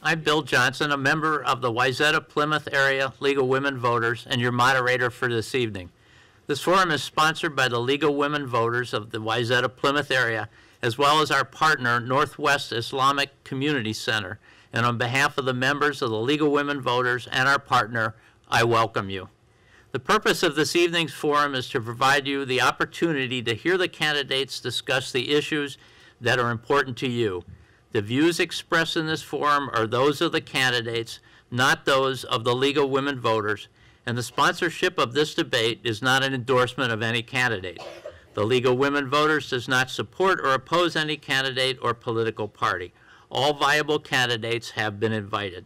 I'm Bill Johnson, a member of the Wayzata Plymouth Area League of Women Voters and your moderator for this evening. This forum is sponsored by the League of Women Voters of the Wayzata Plymouth area, as well as our partner, Northwest Islamic Community Center. And on behalf of the members of the League of Women Voters and our partner, I welcome you. The purpose of this evening's forum is to provide you the opportunity to hear the candidates discuss the issues that are important to you. The views expressed in this forum are those of the candidates, not those of the League of Women Voters, and the sponsorship of this debate is not an endorsement of any candidate. The League of Women Voters does not support or oppose any candidate or political party. All viable candidates have been invited.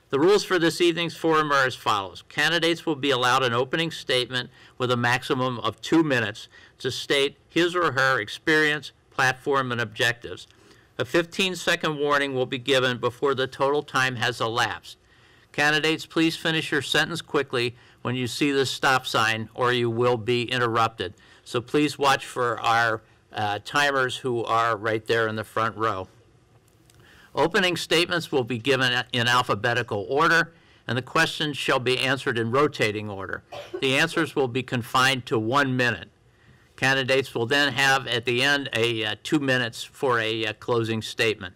The rules for this evening's forum are as follows. Candidates will be allowed an opening statement with a maximum of 2 minutes to state his or her experience, platform, and objectives. A 15-second warning will be given before the total time has elapsed. Candidates, please finish your sentence quickly when you see the stop sign or you will be interrupted. So please watch for our timers who are right there in the front row. Opening statements will be given in alphabetical order, and the questions shall be answered in rotating order. The answers will be confined to 1 minute. Candidates will then have at the end 2 minutes for a closing statement.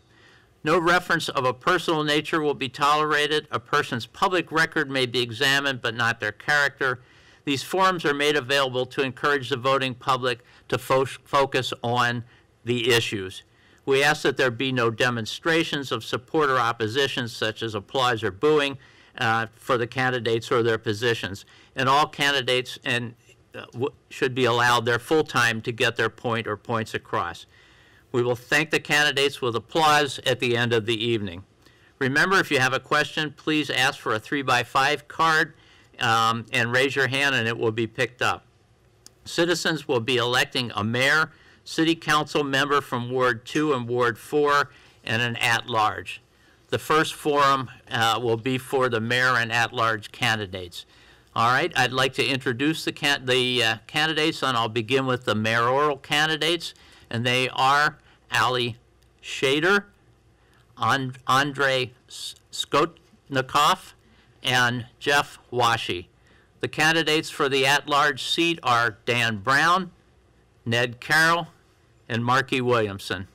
No reference of a personal nature will be tolerated. A person's public record may be examined, but not their character. These forums are made available to encourage the voting public to focus on the issues. We ask that there be no demonstrations of support or opposition, such as applause or booing, for the candidates or their positions. And all candidates should be allowed their full time to get their point or points across. We will thank the candidates with applause at the end of the evening. Remember, if you have a question, please ask for a 3x5 card and raise your hand and it will be picked up. Citizens will be electing a mayor, city council member from Ward 2 and Ward 4, and an at-large. The first forum will be for the mayor and at-large candidates. All right, I'd like to introduce the candidates, and I'll begin with the mayoral candidates, and they are Ali Shader, Andrei Skotnikov, and Jeff Washi. The candidates for the at-large seat are Dan Brown, Ned Carroll, and Marky Williamson.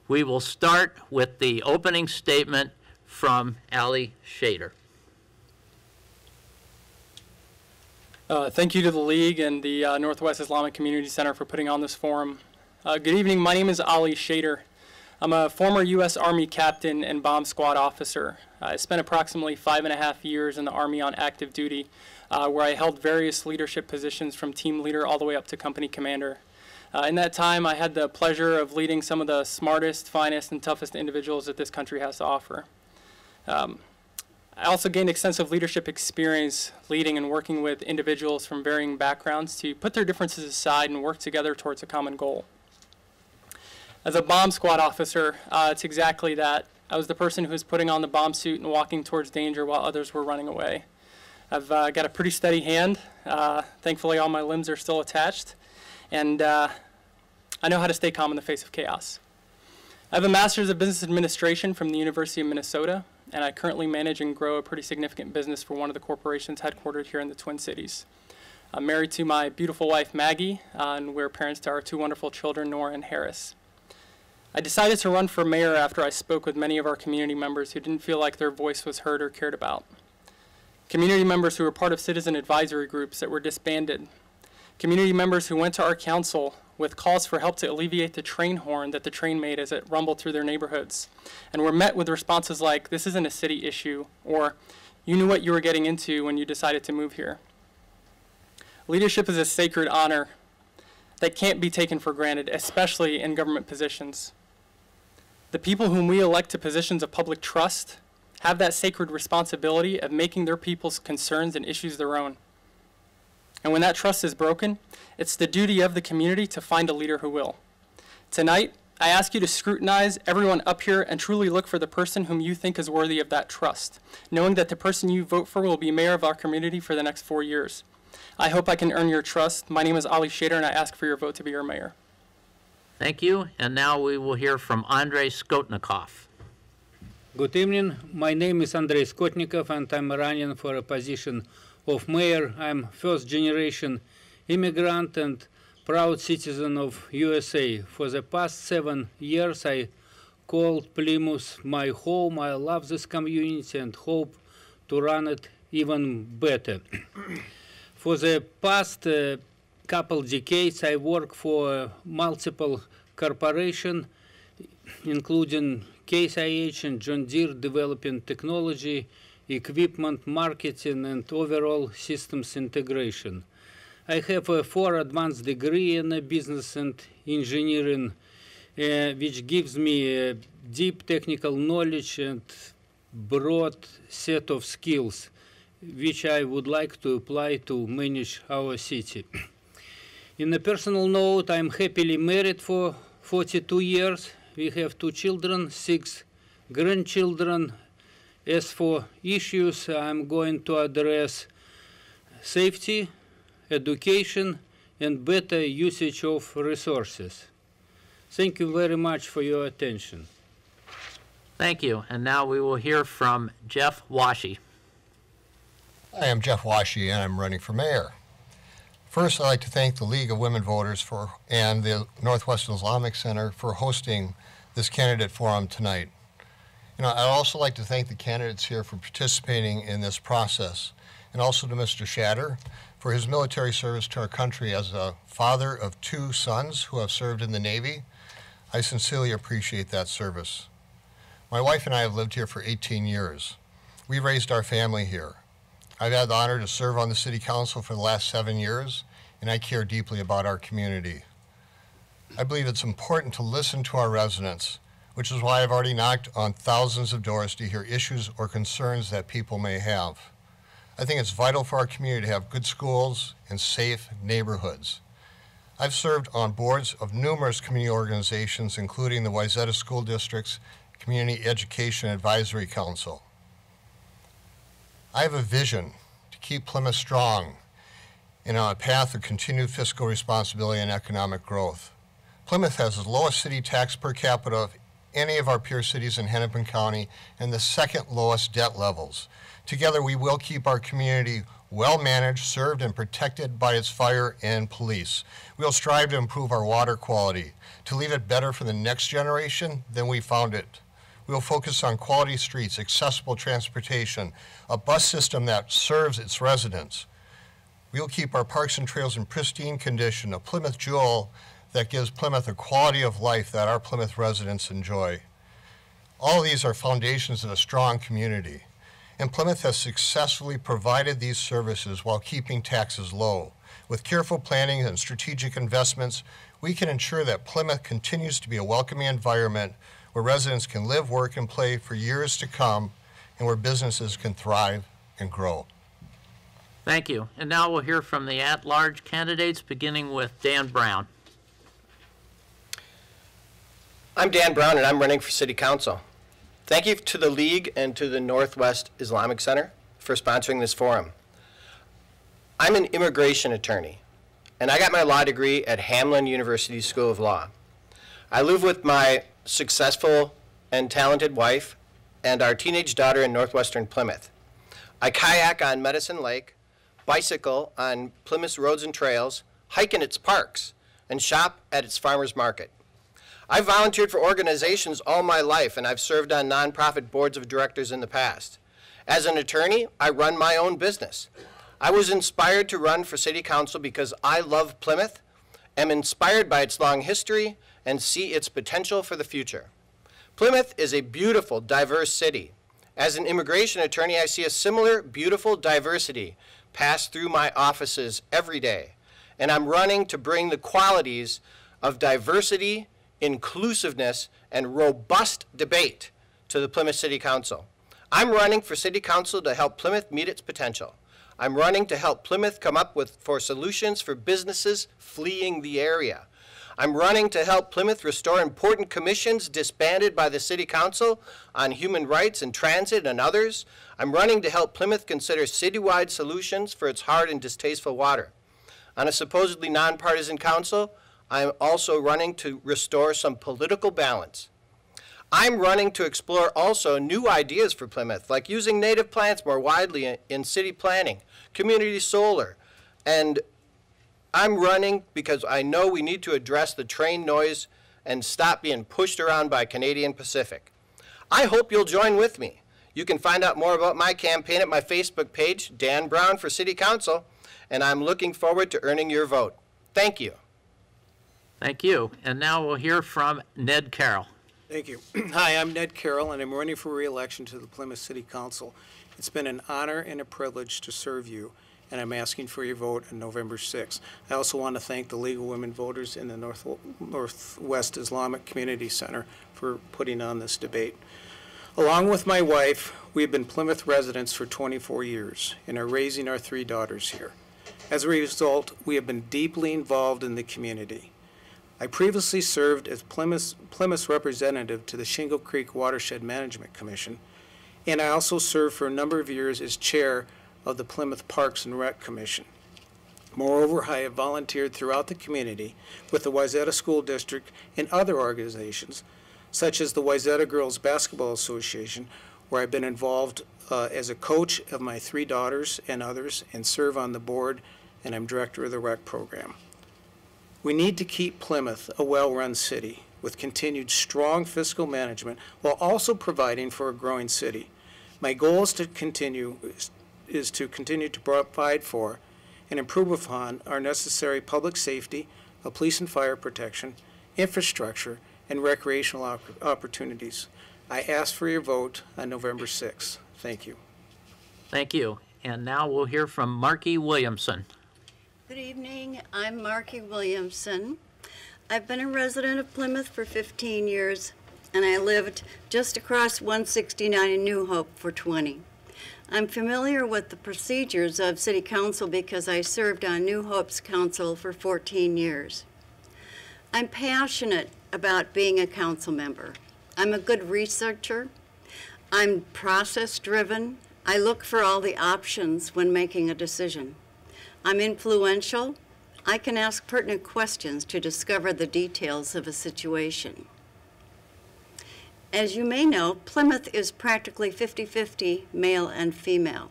We will start with the opening statement from Ali Shader. Thank you to the League and the Northwest Islamic Community Center for putting on this forum. Good evening, my name is Ali Shader. I'm a former U.S. Army captain and bomb squad officer. I spent approximately 5.5 years in the Army on active duty, where I held various leadership positions from team leader all the way up to company commander. In that time, I had the pleasure of leading some of the smartest, finest, and toughest individuals that this country has to offer. I also gained extensive leadership experience leading and working with individuals from varying backgrounds to put their differences aside and work together towards a common goal. As a bomb squad officer, it's exactly that. I was the person who was putting on the bomb suit and walking towards danger while others were running away. I've got a pretty steady hand. Thankfully, all my limbs are still attached. And I know how to stay calm in the face of chaos. I have a Master's of Business Administration from the University of Minnesota, and I currently manage and grow a pretty significant business for one of the corporations headquartered here in the Twin Cities. I'm married to my beautiful wife, Maggie, and we're parents to our 2 wonderful children, Nora and Harris. I decided to run for mayor after I spoke with many of our community members who didn't feel like their voice was heard or cared about. Community members who were part of citizen advisory groups that were disbanded. Community members who went to our council with calls for help to alleviate the train horn that the train made as it rumbled through their neighborhoods, and were met with responses like, "This isn't a city issue," or "You knew what you were getting into when you decided to move here." Leadership is a sacred honor that can't be taken for granted, especially in government positions. The people whom we elect to positions of public trust have that sacred responsibility of making their people's concerns and issues their own. And when that trust is broken, it's the duty of the community to find a leader who will. Tonight, I ask you to scrutinize everyone up here and truly look for the person whom you think is worthy of that trust, knowing that the person you vote for will be mayor of our community for the next 4 years. I hope I can earn your trust. My name is Ali Shader, and I ask for your vote to be your mayor. Thank you. And now we will hear from Andrei Skotnikov. Good evening. My name is Andrei Skotnikov, and I'm running for a position of mayor. I'm first-generation immigrant and proud citizen of USA. For the past 7 years, I called Plymouth my home. I love this community and hope to run it even better. For the past couple decades, I worked for multiple corporations, including Case IH and John Deere, developing technology, equipment, marketing, and overall systems integration. I have a 4 advanced degree in business and engineering, which gives me a deep technical knowledge and broad set of skills, which I would like to apply to manage our city. In a personal note, I'm happily married for 42 years. We have 2 children, 6 grandchildren. As for issues, I'm going to address safety, education, and better usage of resources. Thank you very much for your attention. Thank you. And now we will hear from Jeff Washi. Hi, I'm Jeff Washi, and I'm running for mayor. First, I'd like to thank the League of Women Voters and the Northwest Islamic Center for hosting this candidate forum tonight. I'd also like to thank the candidates here for participating in this process, and also to Mr. Shatter for his military service to our country as a father of 2 sons who have served in the Navy. I sincerely appreciate that service. My wife and I have lived here for 18 years. We raised our family here. I've had the honor to serve on the City Council for the last 7 years, and I care deeply about our community. I believe it's important to listen to our residents, which is why I've already knocked on thousands of doors to hear issues or concerns that people may have. I think it's vital for our community to have good schools and safe neighborhoods. I've served on boards of numerous community organizations, including the Wayzata School District's Community Education Advisory Council. I have a vision to keep Plymouth strong and on a path of continued fiscal responsibility and economic growth. Plymouth has the lowest city tax per capita of any of our peer cities in Hennepin County and the 2nd lowest debt levels. Together, we will keep our community well managed, served, and protected by its fire and police. We will strive to improve our water quality, to leave it better for the next generation than we found it. We will focus on quality streets, accessible transportation, a bus system that serves its residents. We will keep our parks and trails in pristine condition, a Plymouth jewel that gives Plymouth a quality of life that our Plymouth residents enjoy. All of these are foundations of a strong community, and Plymouth has successfully provided these services while keeping taxes low. With careful planning and strategic investments, we can ensure that Plymouth continues to be a welcoming environment where residents can live, work, and play for years to come, and where businesses can thrive and grow. Thank you. And now we'll hear from the at-large candidates, beginning with Dan Brown. I'm Dan Brown, and I'm running for City Council. Thank you to the League and to the Northwest Islamic Center for sponsoring this forum. I'm an immigration attorney, and I got my law degree at Hamline University School of Law. I live with my successful and talented wife and our teenage daughter in northwestern Plymouth. I kayak on Medicine Lake, bicycle on Plymouth's roads and trails, hike in its parks, and shop at its farmers market. I've volunteered for organizations all my life, and I've served on nonprofit boards of directors in the past. As an attorney, I run my own business. I was inspired to run for City Council because I love Plymouth, am inspired by its long history, and see its potential for the future. Plymouth is a beautiful, diverse city. As an immigration attorney, I see a similar beautiful diversity pass through my offices every day, and I'm running to bring the qualities of diversity, inclusiveness, and robust debate to the Plymouth City Council. I'm running for City Council to help Plymouth meet its potential. I'm running to help Plymouth come up with solutions for businesses fleeing the area. I'm running to help Plymouth restore important commissions disbanded by the City Council on human rights and transit and others. I'm running to help Plymouth consider citywide solutions for its hard and distasteful water. On a supposedly nonpartisan council, I'm also running to restore some political balance. I'm running to explore also new ideas for Plymouth, like using native plants more widely in city planning, community solar, and I'm running because I know we need to address the train noise and stop being pushed around by Canadian Pacific. I hope you'll join with me. You can find out more about my campaign at my Facebook page, Dan Brown for City Council, and I'm looking forward to earning your vote. Thank you. Thank you. And now we'll hear from Ned Carroll. Thank you. Hi, I'm Ned Carroll, and I'm running for re-election to the Plymouth City Council. It's been an honor and a privilege to serve you, and I'm asking for your vote on November 6th. I also want to thank the League of Women Voters in the Northwest Islamic Community Center for putting on this debate. Along with my wife, we have been Plymouth residents for 24 years and are raising our 3 daughters here. As a result, we have been deeply involved in the community. I previously served as Plymouth's representative to the Shingle Creek Watershed Management Commission, and I also served for a number of years as chair of the Plymouth Parks and Rec Commission. Moreover, I have volunteered throughout the community with the Wayzata School District and other organizations, such as the Wayzata Girls Basketball Association, where I've been involved as a coach of my 3 daughters and others, and serve on the board, and I'm director of the rec program. We need to keep Plymouth a well-run city with continued strong fiscal management while also providing for a growing city. My goal is to continue to provide for and improve upon our necessary public safety, police and fire protection, infrastructure, and recreational opportunities. I ask for your vote on November 6th. Thank you. Thank you. And now we'll hear from Marky Williamson. Good evening. I'm Marky Williamson. I've been a resident of Plymouth for 15 years, and I lived just across 169 in New Hope for 20. I'm familiar with the procedures of City Council because I served on New Hope's council for 14 years. I'm passionate about being a council member. I'm a good researcher. I'm process-driven. I look for all the options when making a decision. I'm influential. I can ask pertinent questions to discover the details of a situation. As you may know, Plymouth is practically 50-50 male and female.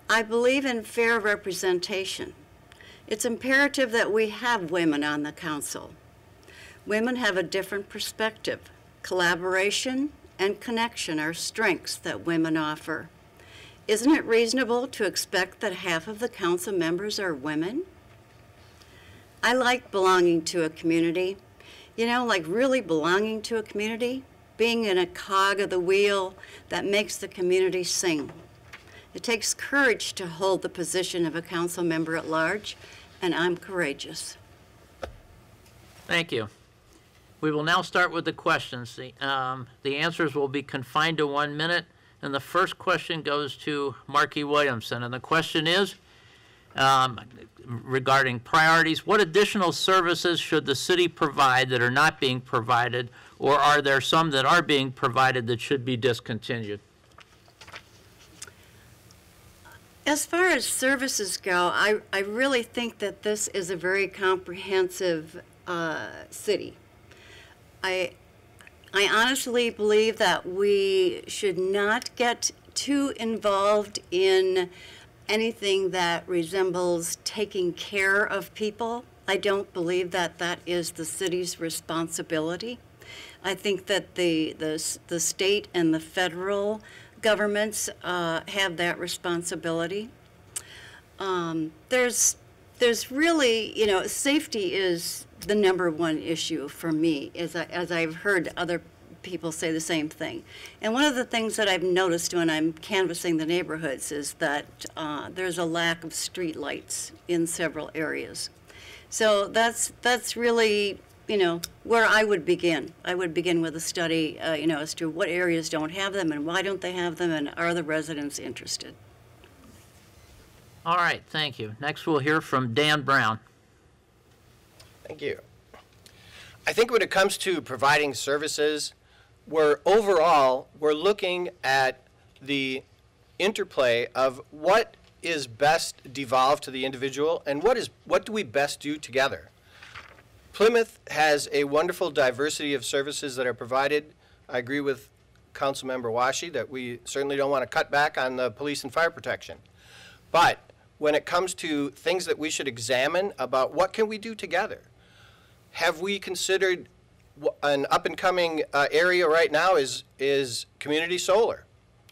I believe in fair representation. It's imperative that we have women on the council. Women have a different perspective. Collaboration and connection are strengths that women offer. Isn't it reasonable to expect that half of the council members are women? I like belonging to a community. You know, like really belonging to a community, being in a cog of the wheel that makes the community sing. It takes courage to hold the position of a council member at large, and I'm courageous. Thank you. We will now start with the questions. The answers will be confined to 1 minute. And the first question goes to Marky Williamson. And the question is, regarding priorities, what additional services should the city provide that are not being provided, or are there some that are being provided that should be discontinued? As far as services go, I really think that this is a very comprehensive city. I honestly believe that we should not get too involved in anything that resembles taking care of people. I don't believe that that is the city's responsibility. I think that the state and the federal governments have that responsibility. There's really, you know, safety is the #1 issue for me, as I've heard other people say the same thing. And one of the things that I've noticed when I'm canvassing the neighborhoods is that there's a lack of street lights in several areas. So that's really, you know, where I would begin. I would begin with a study, you know, as to what areas don't have them and why don't they have them, and are the residents interested? All right, thank you. Next we'll hear from Dan Brown. Thank you. I think when it comes to providing services, we're looking at the interplay of what is best devolved to the individual and what do we best do together. Plymouth has a wonderful diversity of services that are provided I agree with Councilmember Washi that we certainly don't want to cut back on the police and fire protection. But when it comes to things that we should examine about what can we do together, have we considered an up-and-coming area right now is community solar?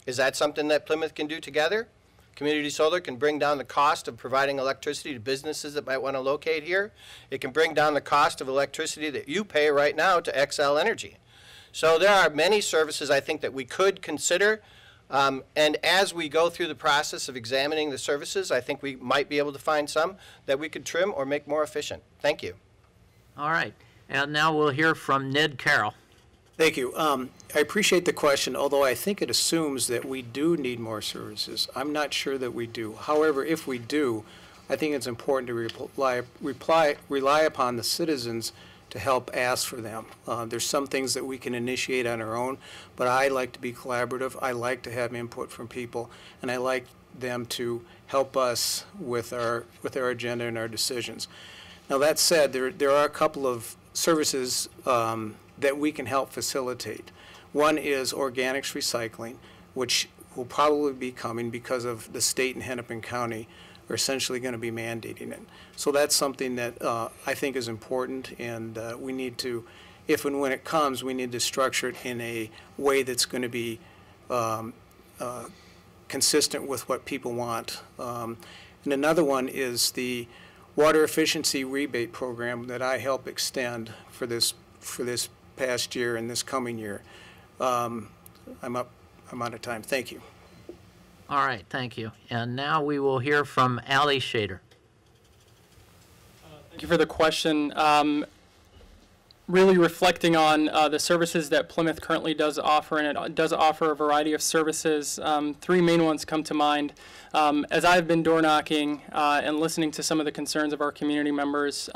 Is that something that Plymouth can do together? Community solar can bring down the cost of providing electricity to businesses that might want to locate here. It can bring down the cost of electricity that you pay right now to XL Energy. So there are many services I think that we could consider. And as we go through the process of examining the services, I think we might be able to find some that we could trim or make more efficient. Thank you. All right. And now we'll hear from Ned Carroll. Thank you. I appreciate the question, although I think it assumes that we do need more services. I'm not sure that we do. However, if we do, I think it's important to rely upon the citizens to help ask for them. There's some things that we can initiate on our own, but I like to be collaborative. I like to have input from people, and I like them to help us with our agenda and our decisions. Now that said, there are a couple of services that we can help facilitate. One is organics recycling, which will probably be coming because of the state and Hennepin County are essentially going to be mandating it. So that's something that I think is important, and we need to, if and when it comes, we need to structure it in a way that's going to be consistent with what people want. And another one is the water efficiency rebate program that I help extend for this past year and this coming year. I'm out of time. Thank you. All right, thank you. And now we will hear from Ali Shader. Thank you for the question. Really reflecting on the services that Plymouth currently does offer, and it does offer a variety of services. Three main ones come to mind. As I've been door knocking and listening to some of the concerns of our community members,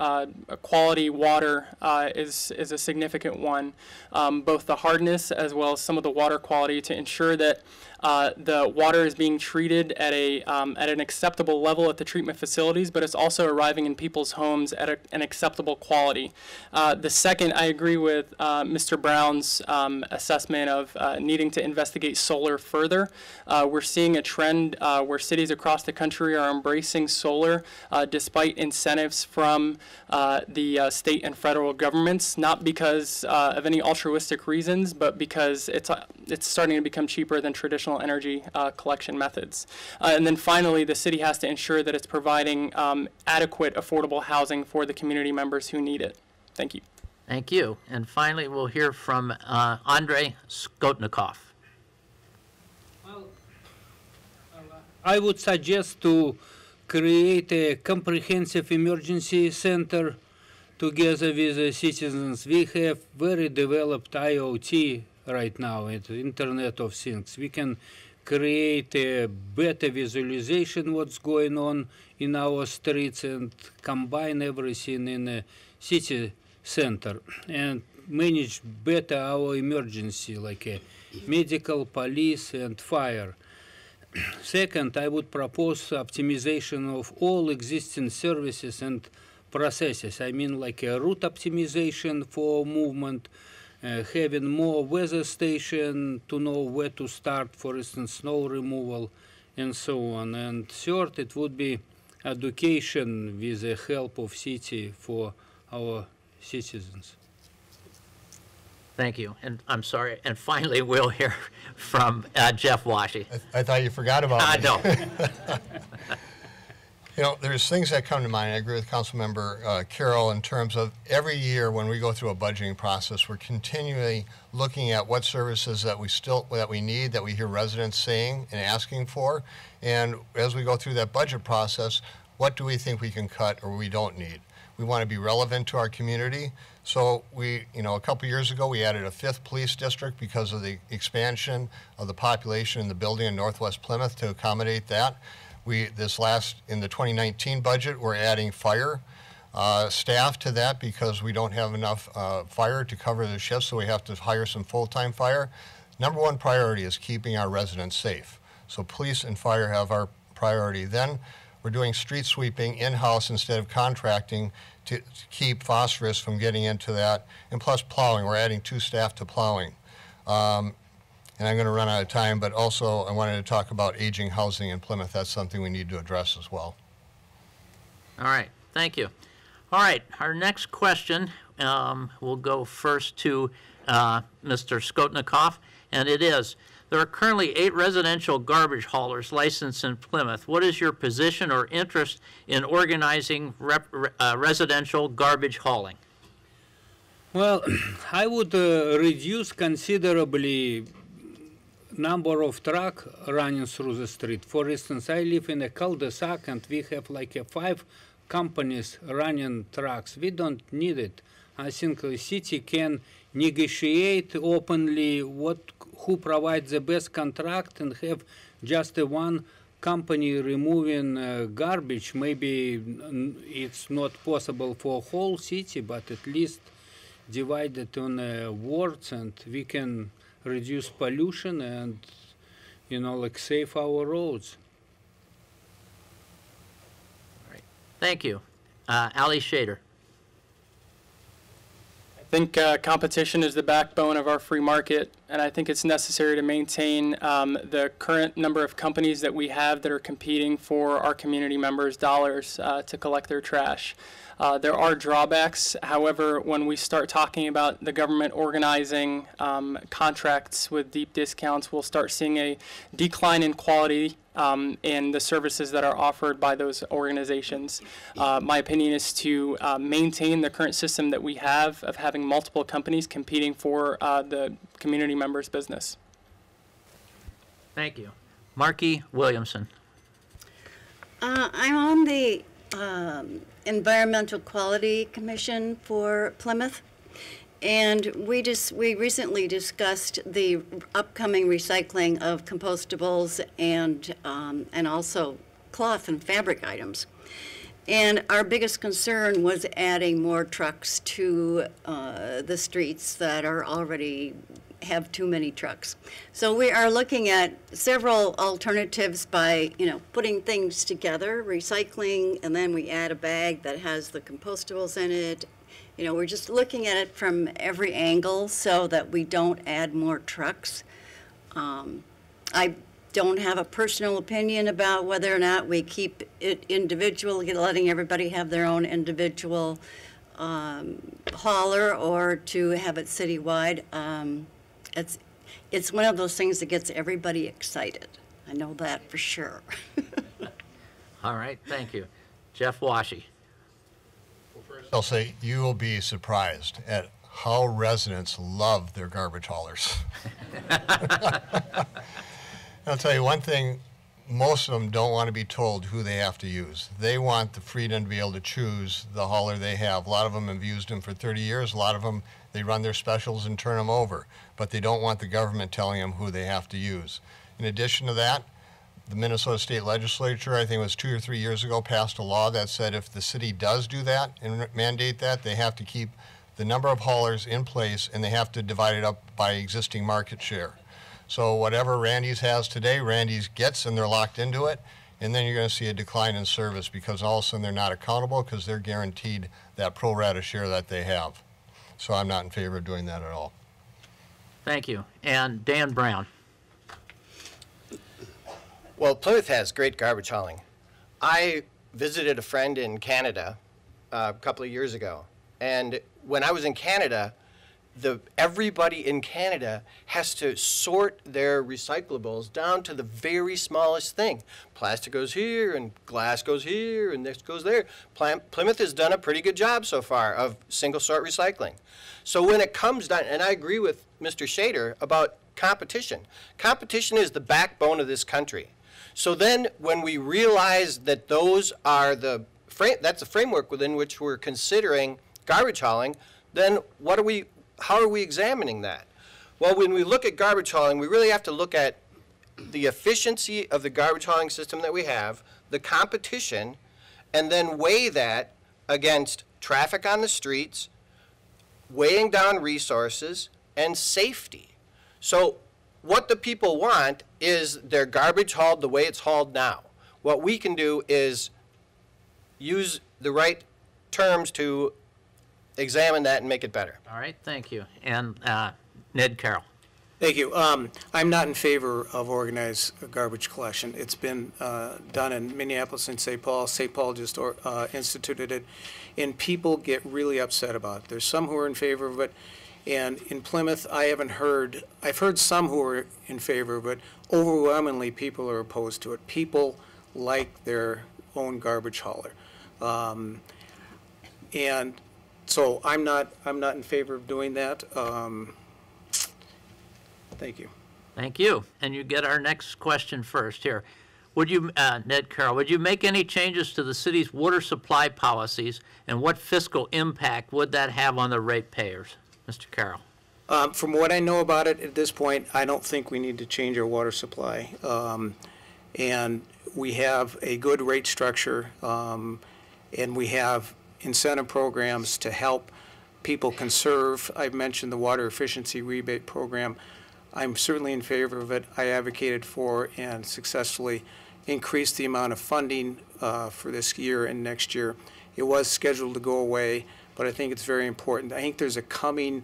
quality water is a significant one. Both the hardness as well as some of the water quality to ensure that the water is being treated at an acceptable level at the treatment facilities, but it's also arriving in people's homes at an acceptable quality. The second, I agree with Mr. Brown's assessment of needing to investigate solar further. We're seeing a trend where cities across the country are embracing solar despite incentives from the state and federal governments, not because of any altruistic reasons, but because it's starting to become cheaper than traditional energy collection methods. And then finally, the city has to ensure that it's providing adequate, affordable housing for the community members who need it. Thank you. Thank you. And finally, we'll hear from Andrei Skotnikov. Well, I would suggest to create a comprehensive emergency center together with the citizens. We have very developed IoT right now, Internet of Things. We can create a better visualization what's going on in our streets and combine everything in a city center and manage better our emergency, like a medical, police, and fire. Second, I would propose optimization of all existing services and processes. I mean, like a route optimization for movement, having more weather station to know where to start, for instance, snow removal, and so on. And third, it would be education with the help of city for our citizens. Thank you. And I'm sorry. And finally, we'll hear from Jeff Washi. I thought you forgot about me. No. You know, there's things that come to mind. I agree with Councilmember Carroll in terms of every year when we go through a budgeting process, we're continually looking at what services that we need, that we hear residents saying and asking for. And as we go through that budget process, what do we think we can cut or we don't need? We want to be relevant to our community. So a couple years ago, we added a 5th police district because of the expansion of the population in the building in Northwest Plymouth to accommodate that. In the 2019 budget, we're adding fire staff to that because we don't have enough fire to cover the shifts, so we have to hire some full-time fire. Number one priority is keeping our residents safe. So police and fire have our priority. Then we're doing street sweeping in-house instead of contracting to keep phosphorus from getting into that. And plus plowing, we're adding 2 staff to plowing. And I'm going to run out of time, but also I wanted to talk about aging housing in Plymouth. That's something we need to address as well. All right, thank you. All right, our next question will go first to Mr. Skotnikoff, and it is, there are currently 8 residential garbage haulers licensed in Plymouth. What is your position or interest in organizing residential garbage hauling? Well, I would reduce considerably number of truck running through the street. For instance, I live in a cul-de-sac and we have like 5 companies running trucks. We don't need it. I think the city can negotiate openly who provides the best contract and have just one company removing garbage. Maybe it's not possible for whole city, but at least divided on wards, and we can reduce pollution and, you know, like save our roads. All right. Thank you. Ali Shader. I think competition is the backbone of our free market, and I think it's necessary to maintain the current number of companies that we have that are competing for our community members' dollars to collect their trash. There are drawbacks. However, when we start talking about the government organizing contracts with deep discounts, we'll start seeing a decline in quality in the services that are offered by those organizations. My opinion is to maintain the current system that we have of having multiple companies competing for the community members' business. Thank you. Marky Williamson. I'm on the Environmental Quality Commission for Plymouth, and we recently discussed the upcoming recycling of compostables and also cloth and fabric items. And our biggest concern was adding more trucks to the streets that are already have too many trucks. So we are looking at several alternatives by, you know, putting things together, recycling, and then we add a bag that has the compostables in it. You know, we're just looking at it from every angle so that we don't add more trucks. I don't have a personal opinion about whether or not we keep it individual, letting everybody have their own individual hauler, or to have it citywide. It's one of those things that gets everybody excited. I know that for sure. All right, thank you. Jeff Washy. I'll say you will be surprised at how residents love their garbage haulers. I'll tell you one thing, most of them don't want to be told who they have to use. They want the freedom to be able to choose the hauler they have. A lot of them have used them for 30 years. A lot of them, they run their specials and turn them over. But they don't want the government telling them who they have to use. In addition to that, the Minnesota State Legislature, I think it was 2 or 3 years ago, passed a law that said if the city does do that and mandate that, they have to keep the number of haulers in place and they have to divide it up by existing market share. So whatever Randy's has today, Randy's gets and they're locked into it, and then you're going to see a decline in service because all of a sudden they're not accountable because they're guaranteed that pro rata share that they have. So I'm not in favor of doing that at all. Thank you. And Dan Brown. Well, Plymouth has great garbage hauling. I visited a friend in Canada a couple of years ago, and when I was in Canada, everybody in Canada has to sort their recyclables down to the very smallest thing. Plastic goes here, and glass goes here, and this goes there. Plymouth has done a pretty good job so far of single sort recycling. So when it comes down, and I agree with Mr. Shader about competition. Competition is the backbone of this country. So then when we realize that those are that's the framework within which we're considering garbage hauling, then how are we examining that? Well, when we look at garbage hauling, we really have to look at the efficiency of the garbage hauling system that we have, the competition, and then weigh that against traffic on the streets, weighing down resources, and safety. So what the people want is their garbage hauled the way it's hauled now. What we can do is use the right terms to examine that and make it better. All right, thank you. And Ned Carroll. Thank you. I'm not in favor of organized garbage collection. It's been done in Minneapolis and St. Paul. St. Paul just instituted it, and people get really upset about it. There's some who are in favor of it, and in Plymouth, I've heard some who are in favor of it. Overwhelmingly, people are opposed to it. People like their own garbage hauler. And so I'm not in favor of doing that. Thank you. Thank you. And you get our next question first here. Would you, Ned Carroll, would you make any changes to the city's water supply policies, and what fiscal impact would that have on the ratepayers? Mr. Carroll. From what I know about it at this point, I don't think we need to change our water supply. And we have a good rate structure, and we have incentive programs to help people conserve. I've mentioned the water efficiency rebate program. I'm certainly in favor of it. I advocated for and successfully increased the amount of funding for this year and next year. It was scheduled to go away, but I think it's very important. I think there's a coming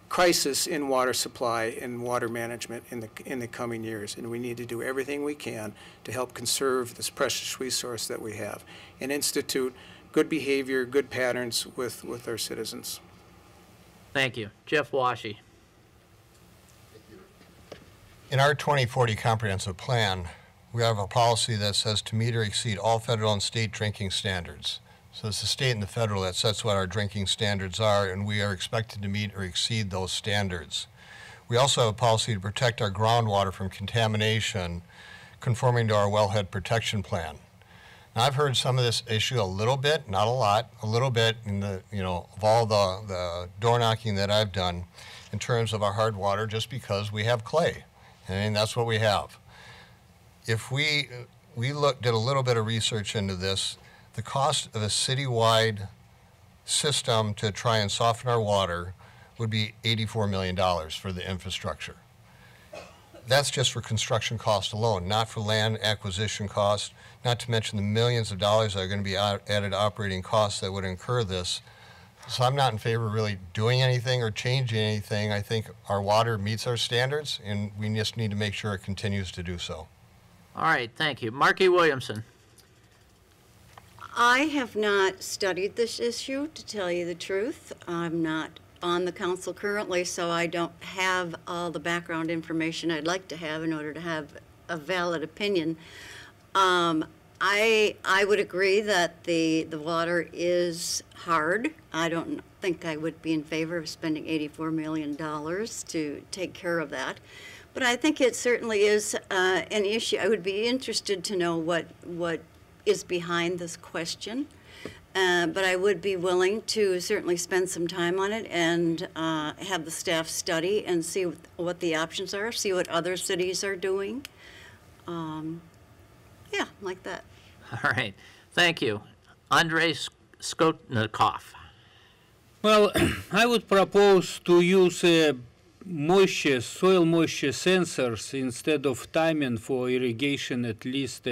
crisis in water supply and water management in the coming years, and we need to do everything we can to help conserve this precious resource that we have and institute good behavior, good patterns with our citizens. Thank you. Jeff Washy. In our 2040 comprehensive plan, we have a policy that says to meet or exceed all federal and state drinking standards. So it's the state and the federal that sets what our drinking standards are, and we are expected to meet or exceed those standards. We also have a policy to protect our groundwater from contamination, conforming to our wellhead protection plan. Now, I've heard some of this issue a little bit, not a lot, a little bit in the, of all the door knocking that I've done in terms of our hard water, just because we have clay. I mean, that's what we have. If we did a little bit of research into this, the cost of a citywide system to try and soften our water would be $84 million for the infrastructure. That's just for construction cost alone, not for land acquisition cost, not to mention the millions of dollars that are going to be added operating costs that would incur this. So I'm not in favor of really doing anything or changing anything. I think our water meets our standards, and we just need to make sure it continues to do so. All right, thank you. Marky Williamson. I have not studied this issue, to tell you the truth. I'm not on the council currently, so I don't have all the background information I'd like to have in order to have a valid opinion. I would agree that the water is hard. I don't think I would be in favor of spending $84 million to take care of that. But I think it certainly is an issue. I would be interested to know what is behind this question. But I would be willing to certainly spend some time on it and have the staff study and see what the options are, see what other cities are doing. Yeah, like that. All right. Thank you. Andrei Skotnikov. Well, I would propose to use soil moisture sensors instead of timing for irrigation, at least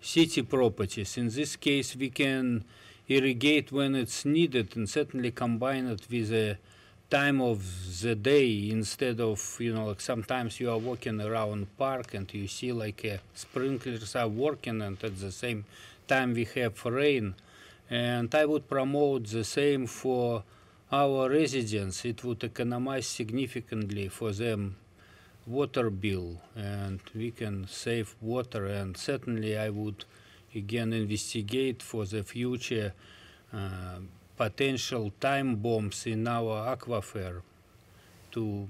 city properties. In this case, we can irrigate when it's needed and certainly combine it with a time of the day instead of, like sometimes you are walking around park and you see like sprinklers are working and at the same time we have rain. And I would promote the same for our residents. It would economize significantly for them water bill, and we can save water. And certainly I would again investigate for the future potential time bombs in our aquifer to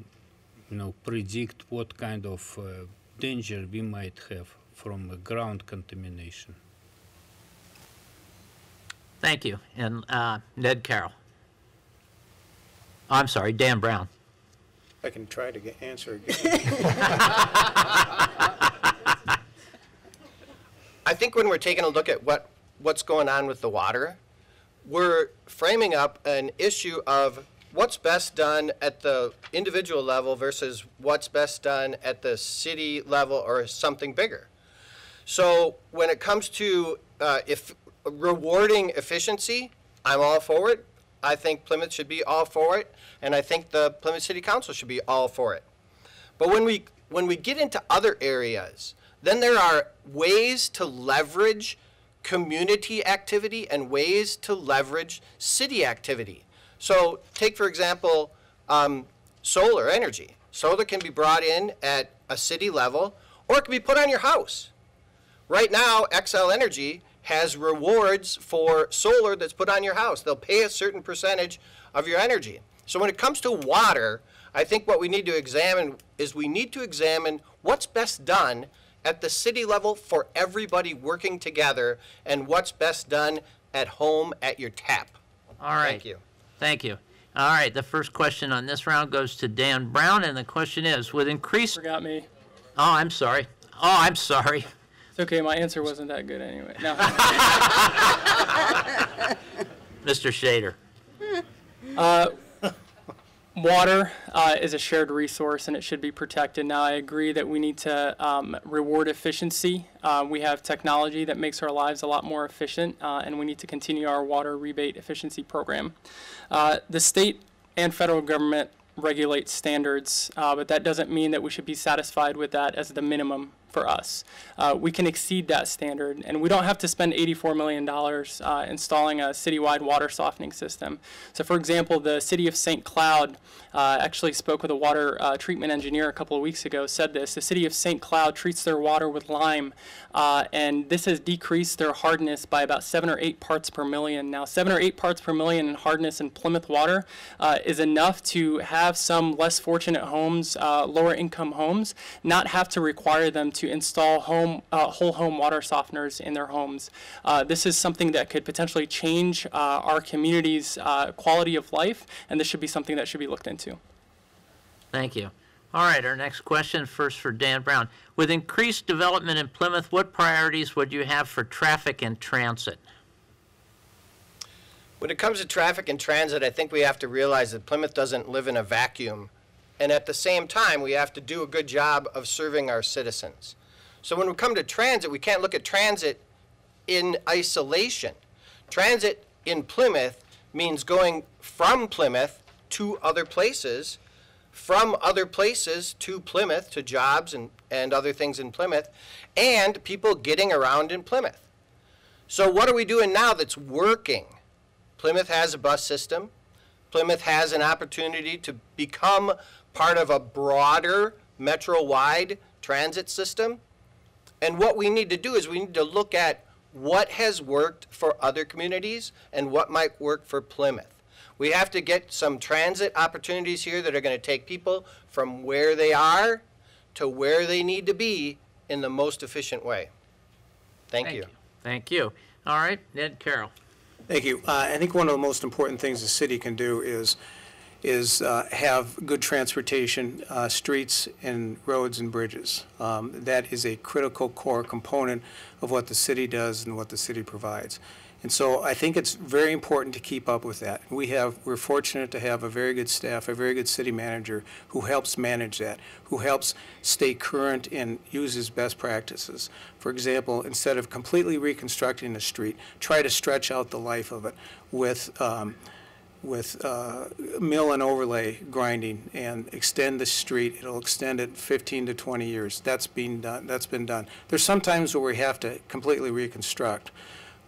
predict what kind of danger we might have from ground contamination. Thank you. And Ned Carroll. Oh, I'm sorry, Dan Brown. I can try to answer again. I think when we're taking a look at what's going on with the water, we're framing up an issue of what's best done at the individual level versus what's best done at the city level or something bigger. So when it comes to if rewarding efficiency, I'm all for it. I think Plymouth should be all for it, and I think the Plymouth City Council should be all for it. But when we get into other areas, then there are ways to leverage community activity and ways to leverage city activity. So take, for example, solar energy. Solar can be brought in at a city level, or it can be put on your house. Right now, XL Energy has rewards for solar that's put on your house. They'll pay a certain percentage of your energy. So when it comes to water, I think what we need to examine is we need to examine what's best done at the city level for everybody working together and what's best done at home at your tap. All right. Thank you. Thank you. All right, the first question on this round goes to Dan Brown, and the question is, with increased... Forgot me. Oh, I'm sorry. Oh, I'm sorry. It's okay, my answer wasn't that good anyway. No. Mr. Shader. Water is a shared resource and it should be protected. Now, I agree that we need to reward efficiency. We have technology that makes our lives a lot more efficient, and we need to continue our water rebate efficiency program. The state and federal government regulate standards, but that doesn't mean that we should be satisfied with that as the minimum for us. We can exceed that standard, and we don't have to spend $84 million installing a citywide water softening system. So, for example, the city of St. Cloud actually spoke with a water treatment engineer a couple of weeks ago, said this. The city of St. Cloud treats their water with lime, and this has decreased their hardness by about 7 or 8 parts per million. Now, 7 or 8 parts per million in hardness in Plymouth water is enough to have some less fortunate homes, lower income homes, not have to require them to install whole home water softeners in their homes. This is something that could potentially change our community's quality of life, and this should be something that should be looked into. Thank you. All right, our next question, first for Dan Brown. With increased development in Plymouth, what priorities would you have for traffic and transit? When it comes to traffic and transit, I think we have to realize that Plymouth doesn't live in a vacuum. And at the same time, we have to do a good job of serving our citizens. So when we come to transit, we can't look at transit in isolation. Transit in Plymouth means going from Plymouth to other places, from other places to Plymouth, to jobs and other things in Plymouth, and people getting around in Plymouth. So what are we doing now that's working? Plymouth has a bus system. Plymouth has an opportunity to become part of a broader metro-wide transit system. And what we need to do is we need to look at what has worked for other communities and what might work for Plymouth. We have to get some transit opportunities here that are going to take people from where they are to where they need to be in the most efficient way. Thank you. Thank you. All right, Ned Carroll. Thank you. I think one of the most important things the city can do is have good transportation, streets and roads and bridges. That is a critical core component of what the city does and what the city provides. And so I think it's very important to keep up with that. We're fortunate to have a very good staff, a very good city manager who helps manage that, who helps stay current and uses best practices. For example, instead of completely reconstructing the street, try to stretch out the life of it with mill and overlay grinding and extend the street. It'll extend it 15 to 20 years. That's been done. There's some times where we have to completely reconstruct,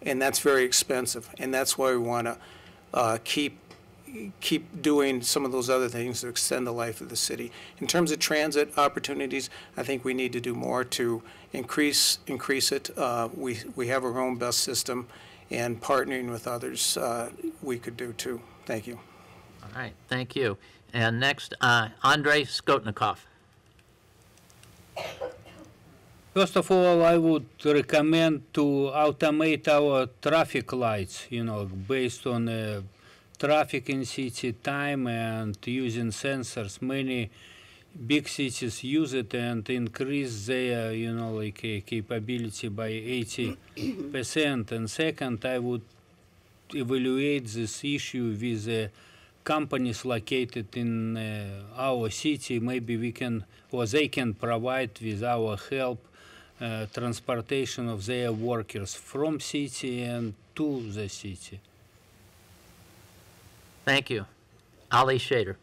and that's very expensive, and that's why we want to keep doing some of those other things to extend the life of the city. In terms of transit opportunities, I think we need to do more to increase it. We have our own bus system, and partnering with others we could do too. Thank you. All right, thank you. And next, Andrei Skotnikov. First of all, I would recommend to automate our traffic lights, based on traffic in city time and using sensors. Many big cities use it and increase their, capability by 80%. And second, I would evaluate this issue with companies located in our city. Maybe we can, or they can provide with our help transportation of their workers from city and to the city. Thank you. Ali Shader.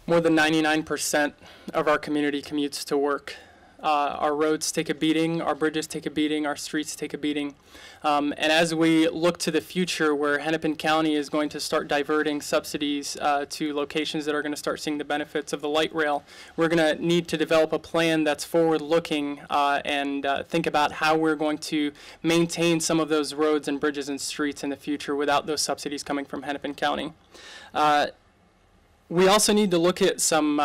More than 99% of our community commutes to work. Our roads take a beating, our bridges take a beating, our streets take a beating. And as we look to the future where Hennepin County is going to start diverting subsidies to locations that are going to start seeing the benefits of the light rail, we're going to need to develop a plan that's forward-looking and think about how we're going to maintain some of those roads and bridges and streets in the future without those subsidies coming from Hennepin County. We also need to look at some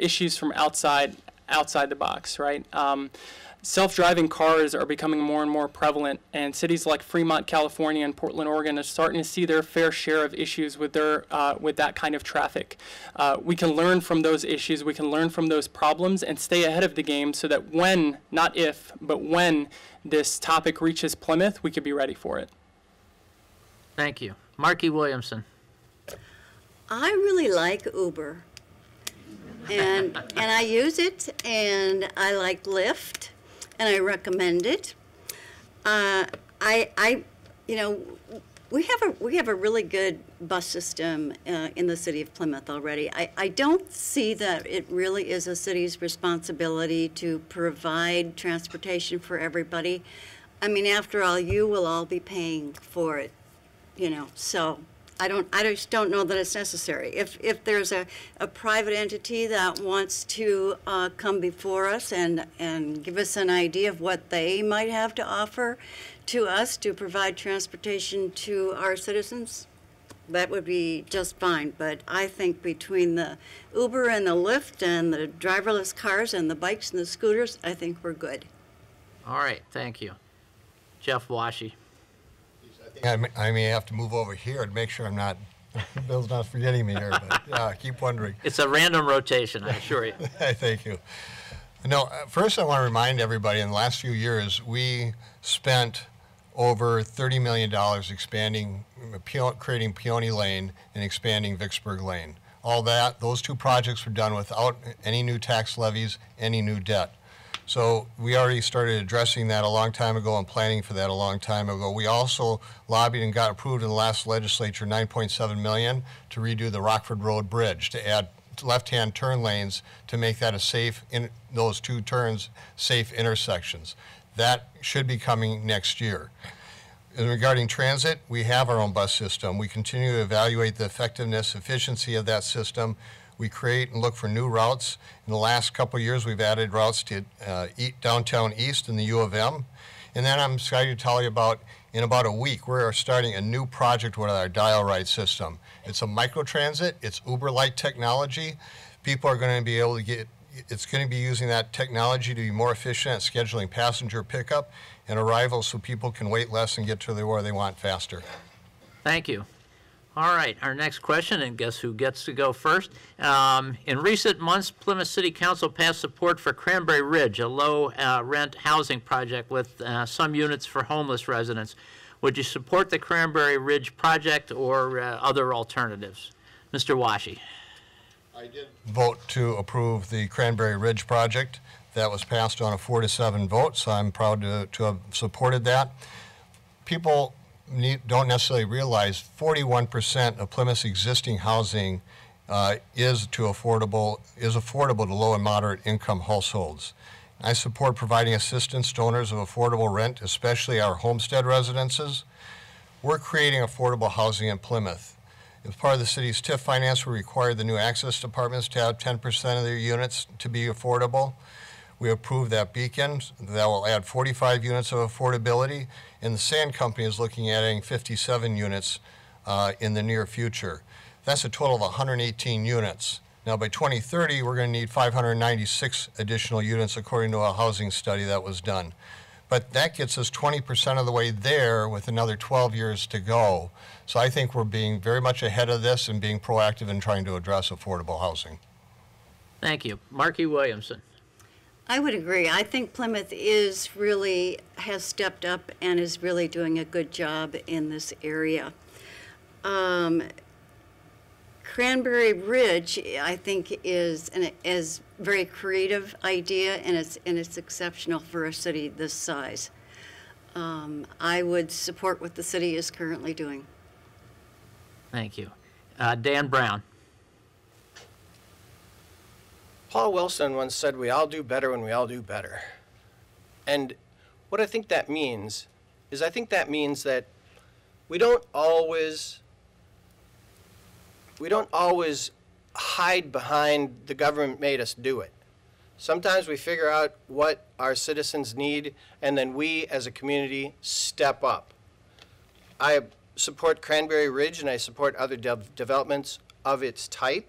issues from outside the box, right? Self-driving cars are becoming more and more prevalent, and cities like Fremont, California, and Portland, Oregon are starting to see their fair share of issues with that kind of traffic. We can learn from those issues, we can learn from those problems, and stay ahead of the game so that when, not if, but when this topic reaches Plymouth, we could be ready for it. Thank you. Marky Williamson. I really like Uber, and I use it, and I like Lyft, and I recommend it. You know, we have a really good bus system in the city of Plymouth already. I don't see that it really is a city's responsibility to provide transportation for everybody. I mean, after all, you will all be paying for it, you know, so. I just don't know that it's necessary. If there's a private entity that wants to come before us and give us an idea of what they might have to offer to us to provide transportation to our citizens, that would be just fine. But I think between the Uber and the Lyft and the driverless cars and the bikes and the scooters, I think we're good. All right, thank you. Jeff Washy. I may have to move over here and make sure I'm not, Bill's not forgetting me here, but yeah, I keep wondering. It's a random rotation, I assure you. Thank you. No, first I want to remind everybody in the last few years, we spent over $30 million expanding, creating Peony Lane and expanding Vicksburg Lane. All that, those two projects were done without any new tax levies, any new debt. So we already started addressing that a long time ago and planning for that a long time ago. We also lobbied and got approved in the last legislature $9.7 million to redo the Rockford Road Bridge, to add left-hand turn lanes to make that a safe, those two turns, safe intersections. That should be coming next year. And regarding transit, we have our own bus system. We continue to evaluate the effectiveness, efficiency of that system. We create and look for new routes. In the last couple of years, we've added routes to downtown East and the U of M. And then I'm excited to tell you about, in about a week, we're starting a new project with our dial ride system. It's a microtransit. It's Uber-like technology. People are going to be able to get, it's going to be using that technology to be more efficient at scheduling passenger pickup and arrival so people can wait less and get to where they want faster. Thank you. All right, our next question, and guess who gets to go first? In recent months, Plymouth City Council passed support for Cranberry Ridge, a low-rent housing project with some units for homeless residents. Would you support the Cranberry Ridge project or other alternatives? Mr. Washy. I did vote to approve the Cranberry Ridge project. That was passed on a 4-7 vote, so I'm proud to have supported that. People don't necessarily realize 41% of Plymouth's existing housing is affordable to low and moderate income households. I support providing assistance to owners of affordable rent, especially our homestead residences. We're creating affordable housing in Plymouth. As part of the city's TIF finance, we require the new access departments to have 10% of their units to be affordable. We approved that Beacon. That will add 45 units of affordability. And the Sand Company is looking at adding 57 units in the near future. That's a total of 118 units. Now, by 2030, we're going to need 596 additional units, according to a housing study that was done. But that gets us 20% of the way there with another 12 years to go. So I think we're being very much ahead of this and being proactive in trying to address affordable housing. Thank you. Marky Williamson. I would agree. I think Plymouth has stepped up and is really doing a good job in this area. Cranberry Ridge, I think, is a very creative idea, and it's exceptional for a city this size. I would support what the city is currently doing. Thank you. Dan Brown. Paul Wilson once said, we all do better when we all do better. And what I think that means is I think that means that we don't always hide behind the government made us do it. Sometimes we figure out what our citizens need, and then we as a community step up. I support Cranberry Ridge, and I support other developments of its type.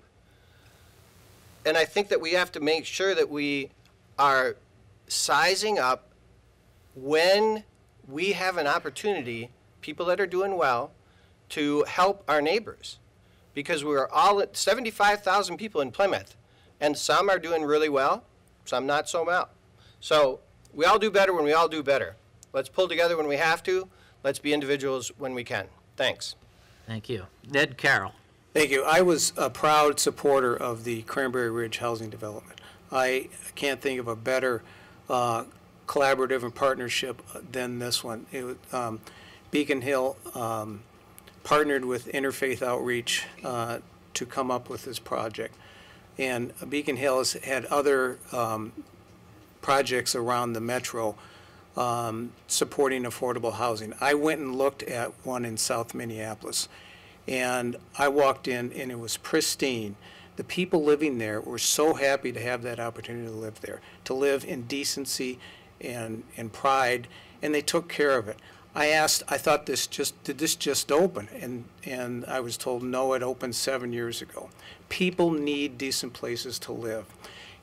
And I think that we have to make sure that we are sizing up when we have an opportunity, people that are doing well, to help our neighbors. Because we're all at 75,000 people in Plymouth, and some are doing really well, some not so well. So we all do better when we all do better. Let's pull together when we have to. Let's be individuals when we can. Thanks. Thank you. Ned Carroll. Thank you. I was a proud supporter of the Cranberry Ridge housing development. I can't think of a better collaborative and partnership than this one. Beacon Hill partnered with Interfaith Outreach to come up with this project. And Beacon Hill has had other projects around the metro supporting affordable housing. I went and looked at one in South Minneapolis, and I walked in and it was pristine. The people living there were so happy to have that opportunity to live there, to live in decency and pride, and they took care of it. I asked, I thought did this just open? And I was told, no, it opened 7 years ago. People need decent places to live.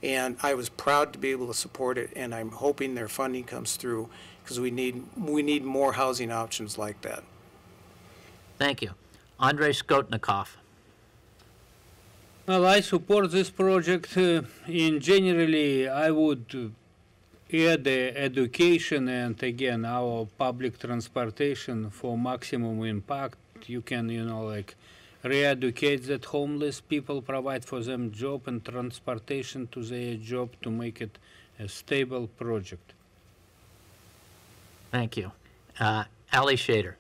And I was proud to be able to support it, and I'm hoping their funding comes through because we need more housing options like that. Thank you. Andrei Skotnikov. Well, I support this project. In generally, I would add education and again our public transportation for maximum impact. You can, like re-educate that homeless people, provide for them job and transportation to their job to make it a stable project. Thank you. Ali Shader.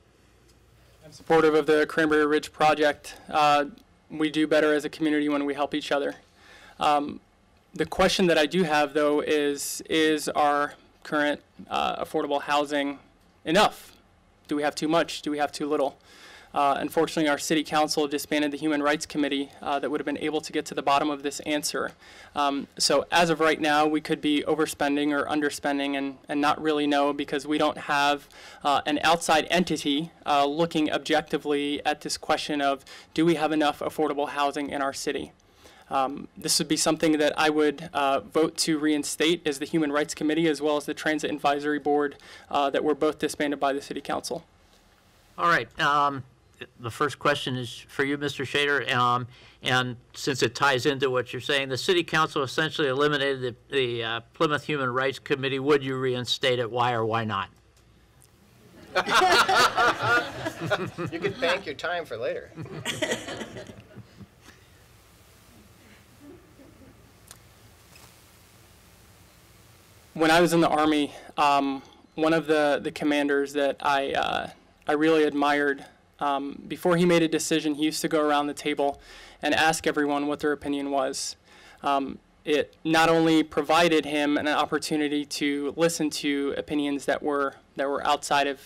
I'm supportive of the Cranberry Ridge project. We do better as a community when we help each other. The question that I do have, though, is our current affordable housing enough? Do we have too much? Do we have too little? Unfortunately, our city council disbanded the Human Rights Committee that would have been able to get to the bottom of this answer. So as of right now, we could be overspending or underspending and not really know because we don't have an outside entity looking objectively at this question of, do we have enough affordable housing in our city? This would be something that I would vote to reinstate as the Human Rights Committee as well as the Transit Advisory Board that were both disbanded by the City Council. All right. The first question is for you, Mr. Shader, and since it ties into what you're saying, the City Council essentially eliminated the Plymouth Human Rights Committee. Would you reinstate it? Why or why not? You can bank your time for later. When I was in the Army, one of the commanders that I really admired, before he made a decision, he used to go around the table and ask everyone what their opinion was. It not only provided him an opportunity to listen to opinions that were outside of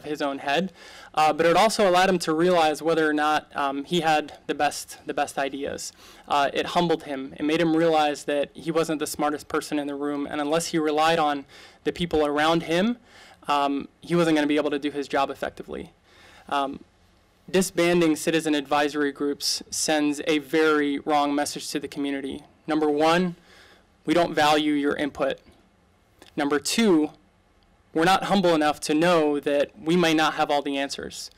his own head, but it also allowed him to realize whether or not he had the best ideas. It humbled him. It made him realize that he wasn't the smartest person in the room, and unless he relied on the people around him, he wasn't going to be able to do his job effectively. Disbanding citizen advisory groups sends a very wrong message to the community. Number one, we don't value your input. Number two, we're not humble enough to know that we may not have all the answers.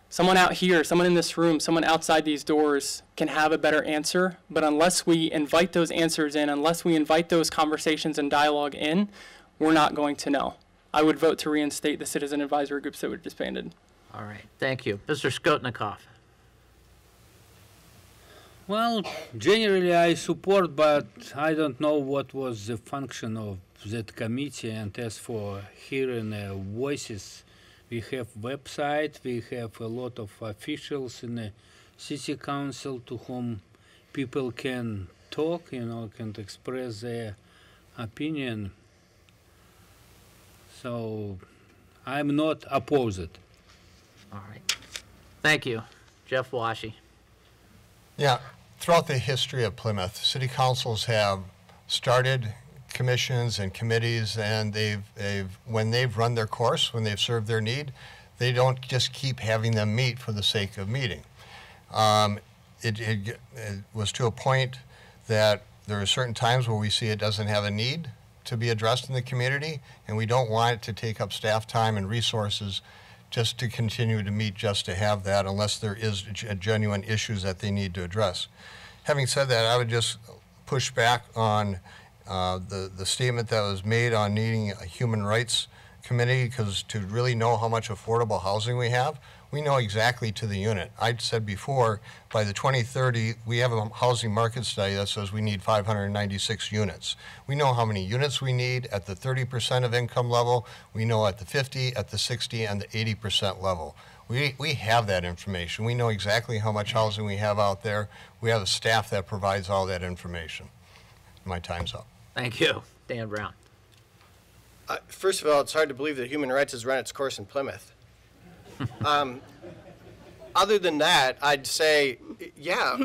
Someone out here, someone in this room, someone outside these doors can have a better answer, but unless we invite those answers in, unless we invite those conversations and dialogue in, we're not going to know. I would vote to reinstate the citizen advisory groups that were disbanded. All right, thank you. Mr. Skotnikov. Well, generally I support, but I don't know what was the function of that committee. And as for hearing voices, we have website, we have a lot of officials in the city council to whom people can talk, can express their opinion. So I'm not opposed. All right. Thank you. Jeff Washy. Yeah, throughout the history of Plymouth, city councils have started commissions and committees, and when they've run their course, when they've served their need, they don't just keep having them meet for the sake of meeting. It was to a point that there are certain times where we see it doesn't have a need to be addressed in the community, and we don't want it to take up staff time and resources just to continue to meet just to have that, unless there is genuine issues that they need to address. Having said that, I would just push back on the statement that was made on needing a human rights committee, because to really know how much affordable housing we have, we know exactly to the unit. I said before, by the 2030, we have a housing market study that says we need 596 units. We know how many units we need at the 30% of income level. We know at the 50, at the 60, and the 80% level. We have that information. We know exactly how much housing we have out there. We have a staff that provides all that information. My time's up. Thank you. Dan Brown. First of all, it's hard to believe that human rights has run its course in Plymouth. Other than that, I'd say, yeah,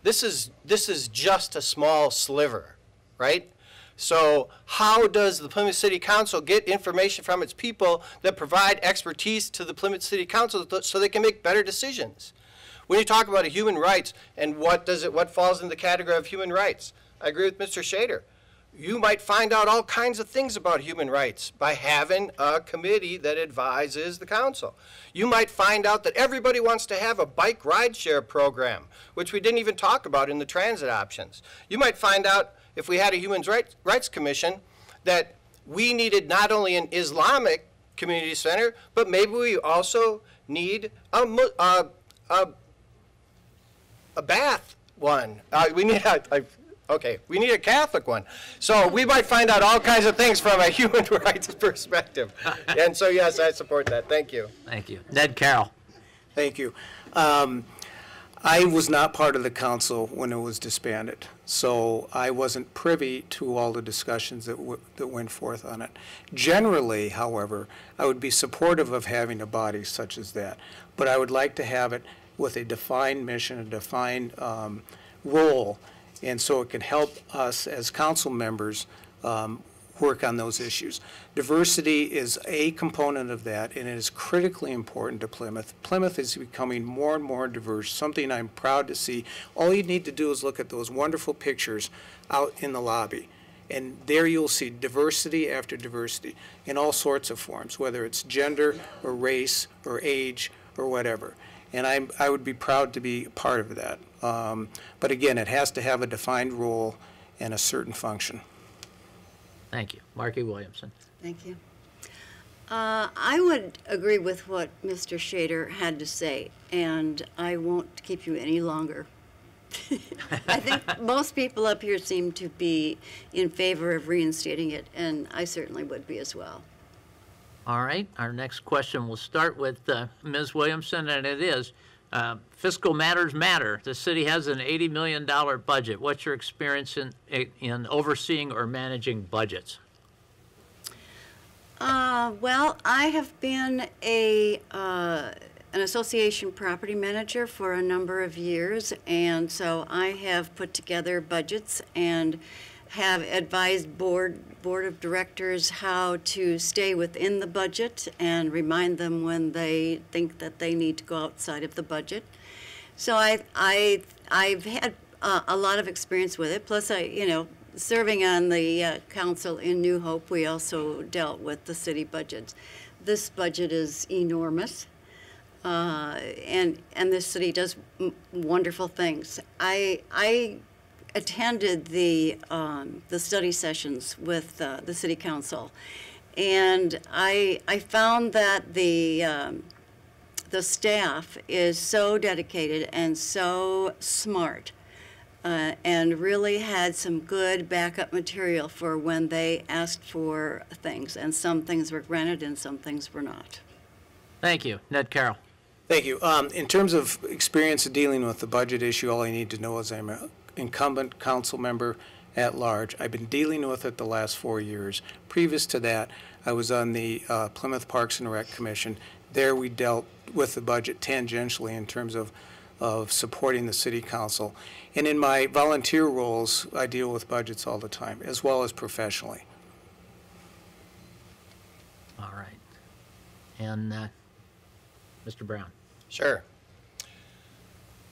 this is just a small sliver, right? So how does the Plymouth City Council get information from its people that provide expertise to the Plymouth City Council so they can make better decisions? When you talk about human rights and what falls in the category of human rights, I agree with Mr. Shader. You might find out all kinds of things about human rights by having a committee that advises the council. You might find out that everybody wants to have a bike rideshare program, which we didn't even talk about in the transit options. You might find out, if we had a Human Rights Commission, that we needed not only an Islamic community center, but maybe we also need a Bath one. We need a Catholic one. So we might find out all kinds of things from a human rights perspective. And so, yes, I support that. Thank you. Thank you. Ned Carroll. Thank you. I was not part of the council when it was disbanded, so I wasn't privy to all the discussions that went forth on it. Generally, however, I would be supportive of having a body such as that, but I would like to have it with a defined mission, a defined role, and so it can help us as council members work on those issues. Diversity is a component of that, and it is critically important to Plymouth. Plymouth is becoming more and more diverse, something I'm proud to see. All you need to do is look at those wonderful pictures out in the lobby, and there you'll see diversity after diversity in all sorts of forms, whether it's gender or race or age or whatever. And I would be proud to be part of that. But again, it has to have a defined role and a certain function. Thank you. Marky Williamson. Thank you. I would agree with what Mr. Shader had to say, and I won't keep you any longer. I think most people up here seem to be in favor of reinstating it, and I certainly would be as well. All right. Our next question will start with Ms. Williamson, and it is, fiscal matters matter. The city has an $80 million budget. What's your experience in overseeing or managing budgets? Well, I have been an association property manager for a number of years, and so I have put together budgets and have advised board of directors how to stay within the budget and remind them when they think that they need to go outside of the budget. So I've had a lot of experience with it. Plus, serving on the council in New Hope, we also dealt with the city budgets. This budget is enormous, and this city does wonderful things. I attended the study sessions with the city council, and I found that the staff is so dedicated and so smart, and really had some good backup material for when they asked for things, and some things were granted and some things were not. Thank you. Ned Carroll. Thank you. In terms of experience of dealing with the budget issue, all I need to know is I'm a incumbent council member at large. I've been dealing with it the last 4 years. Previous to that, I was on the Plymouth Parks and Rec Commission. There we dealt with the budget tangentially in terms of supporting the city council. And in my volunteer roles, I deal with budgets all the time, as well as professionally. All right. And Mr. Brown. Sure.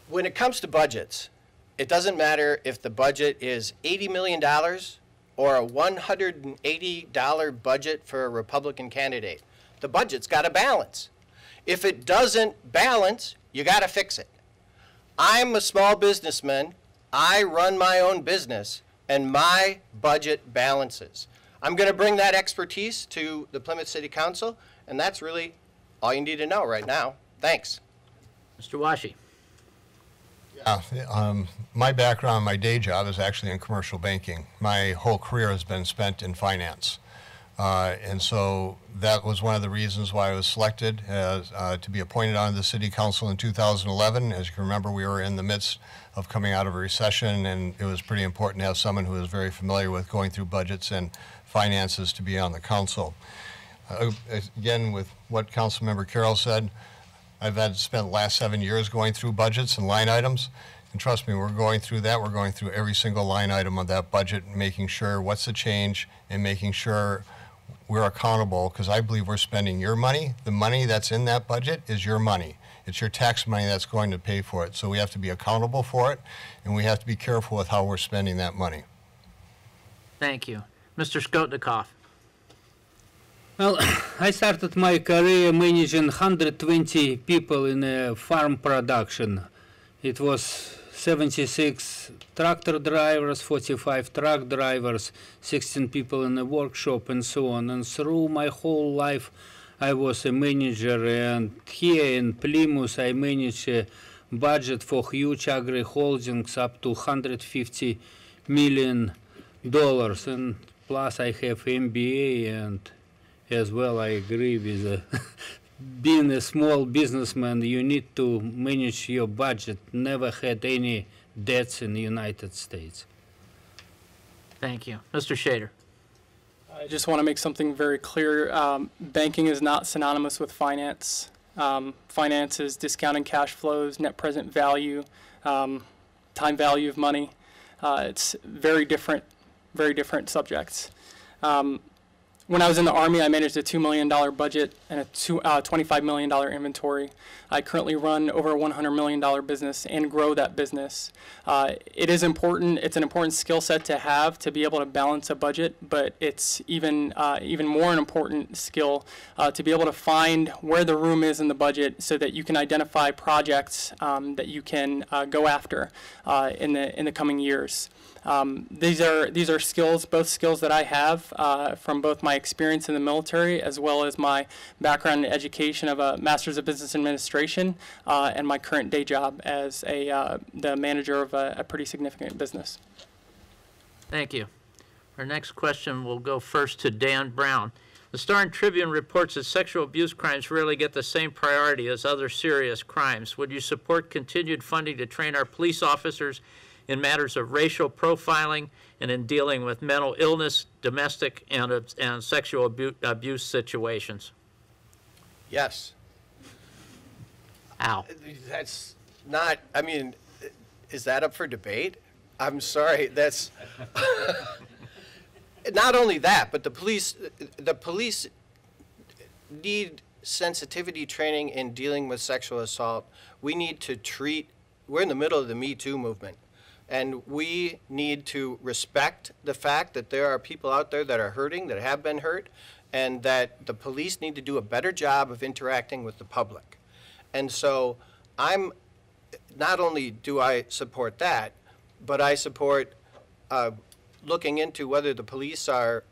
When it comes to budgets, it doesn't matter if the budget is $80 million or a $180 budget for a Republican candidate. The budget's got to balance. If it doesn't balance, you got to fix it. I'm a small businessman. I run my own business, and my budget balances. I'm going to bring that expertise to the Plymouth City Council, and that's really all you need to know right now. Thanks. Mr. Washi. Yeah, my background, my day job is actually in commercial banking. My whole career has been spent in finance. And so that was one of the reasons why I was selected as, to be appointed onto the City Council in 2011. As you can remember, we were in the midst of coming out of a recession, and it was pretty important to have someone who was very familiar with going through budgets and finances to be on the council. Again, with what Councilmember Carroll said, I've had spent the last 7 years going through budgets and line items. And trust me, we're going through that. We're going through every single line item of that budget, making sure what's the change and making sure we're accountable, because I believe we're spending your money. The money that's in that budget is your money. It's your tax money that's going to pay for it. So we have to be accountable for it, and we have to be careful with how we're spending that money. Thank you. Mr. Skotnikoff. Well, I started my career managing 120 people in farm production. It was 76 tractor drivers, 45 truck drivers, 16 people in the workshop, and so on. And through my whole life, I was a manager. And here in Plymouth, I manage a budget for huge agri holdings up to $150 million. And plus, I have MBA, and as well, I agree with being a small businessman, you need to manage your budget. Never had any debts in the United States. Thank you. Mr. Shader. I just want to make something very clear. Banking is not synonymous with finance. Finance is discounting cash flows, net present value, time value of money. It's very different subjects. When I was in the Army, I managed a $2 million budget and a $25 million inventory. I currently run over a $100 million business and grow that business. It is important. It's an important skill set to have to be able to balance a budget, but it's even more an important skill to be able to find where the room is in the budget so that you can identify projects that you can go after in the coming years. These are skills, both skills that I have from both my experience in the military as well as my background in education of a Master's of Business Administration and my current day job as the manager of a pretty significant business. Thank you. Our next question will go first to Dan Brown. The Star and Tribune reports that sexual abuse crimes rarely get the same priority as other serious crimes. Would you support continued funding to train our police officers in matters of racial profiling and in dealing with mental illness, domestic, and sexual abuse situations? Yes. Ow. That's not, I mean, is that up for debate? I'm sorry, that's, not only that, but the police need sensitivity training in dealing with sexual assault. We need to we're in the middle of the Me Too movement. And we need to respect the fact that there are people out there that are hurting, that have been hurt, and that the police need to do a better job of interacting with the public. And so not only do I support that, but I support looking into whether the police are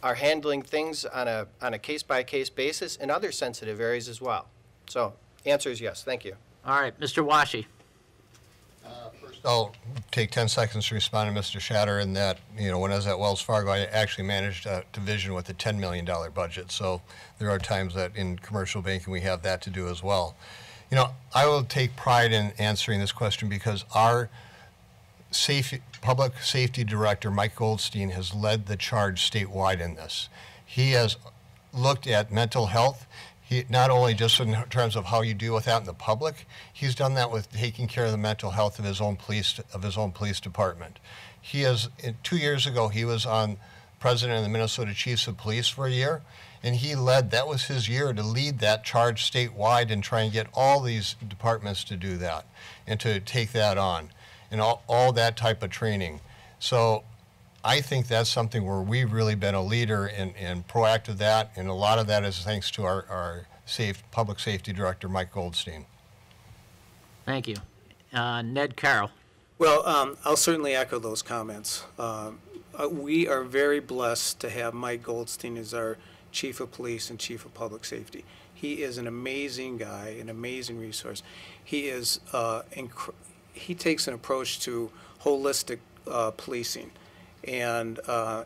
handling things on a case-by-case basis in other sensitive areas as well. So, answer is yes. Thank you. All right, Mr. Washi. I'll take 10 seconds to respond to Mr. Shatter in that, when I was at Wells Fargo, I actually managed a division with a $10 million budget. So there are times that in commercial banking we have that to do as well. You know, I will take pride in answering this question because our public safety director, Mike Goldstein, has led the charge statewide in this. He has looked at mental health. He, not only just in terms of how you deal with that in the public, he's done that with taking care of the mental health of his own police department. He has, 2 years ago, he was on president of the Minnesota Chiefs of Police for a year, and he led, that was his year to lead that charge statewide and try and get all these departments to do that and to take that on and all that type of training. So I think that's something where we've really been a leader and proactive that, and a lot of that is thanks to our public safety director, Mike Goldstein. Thank you. Ned Carroll. Well, I'll certainly echo those comments. We are very blessed to have Mike Goldstein as our Chief of Police and Chief of Public Safety. He is an amazing guy, an amazing resource. He is he takes an approach to holistic policing, and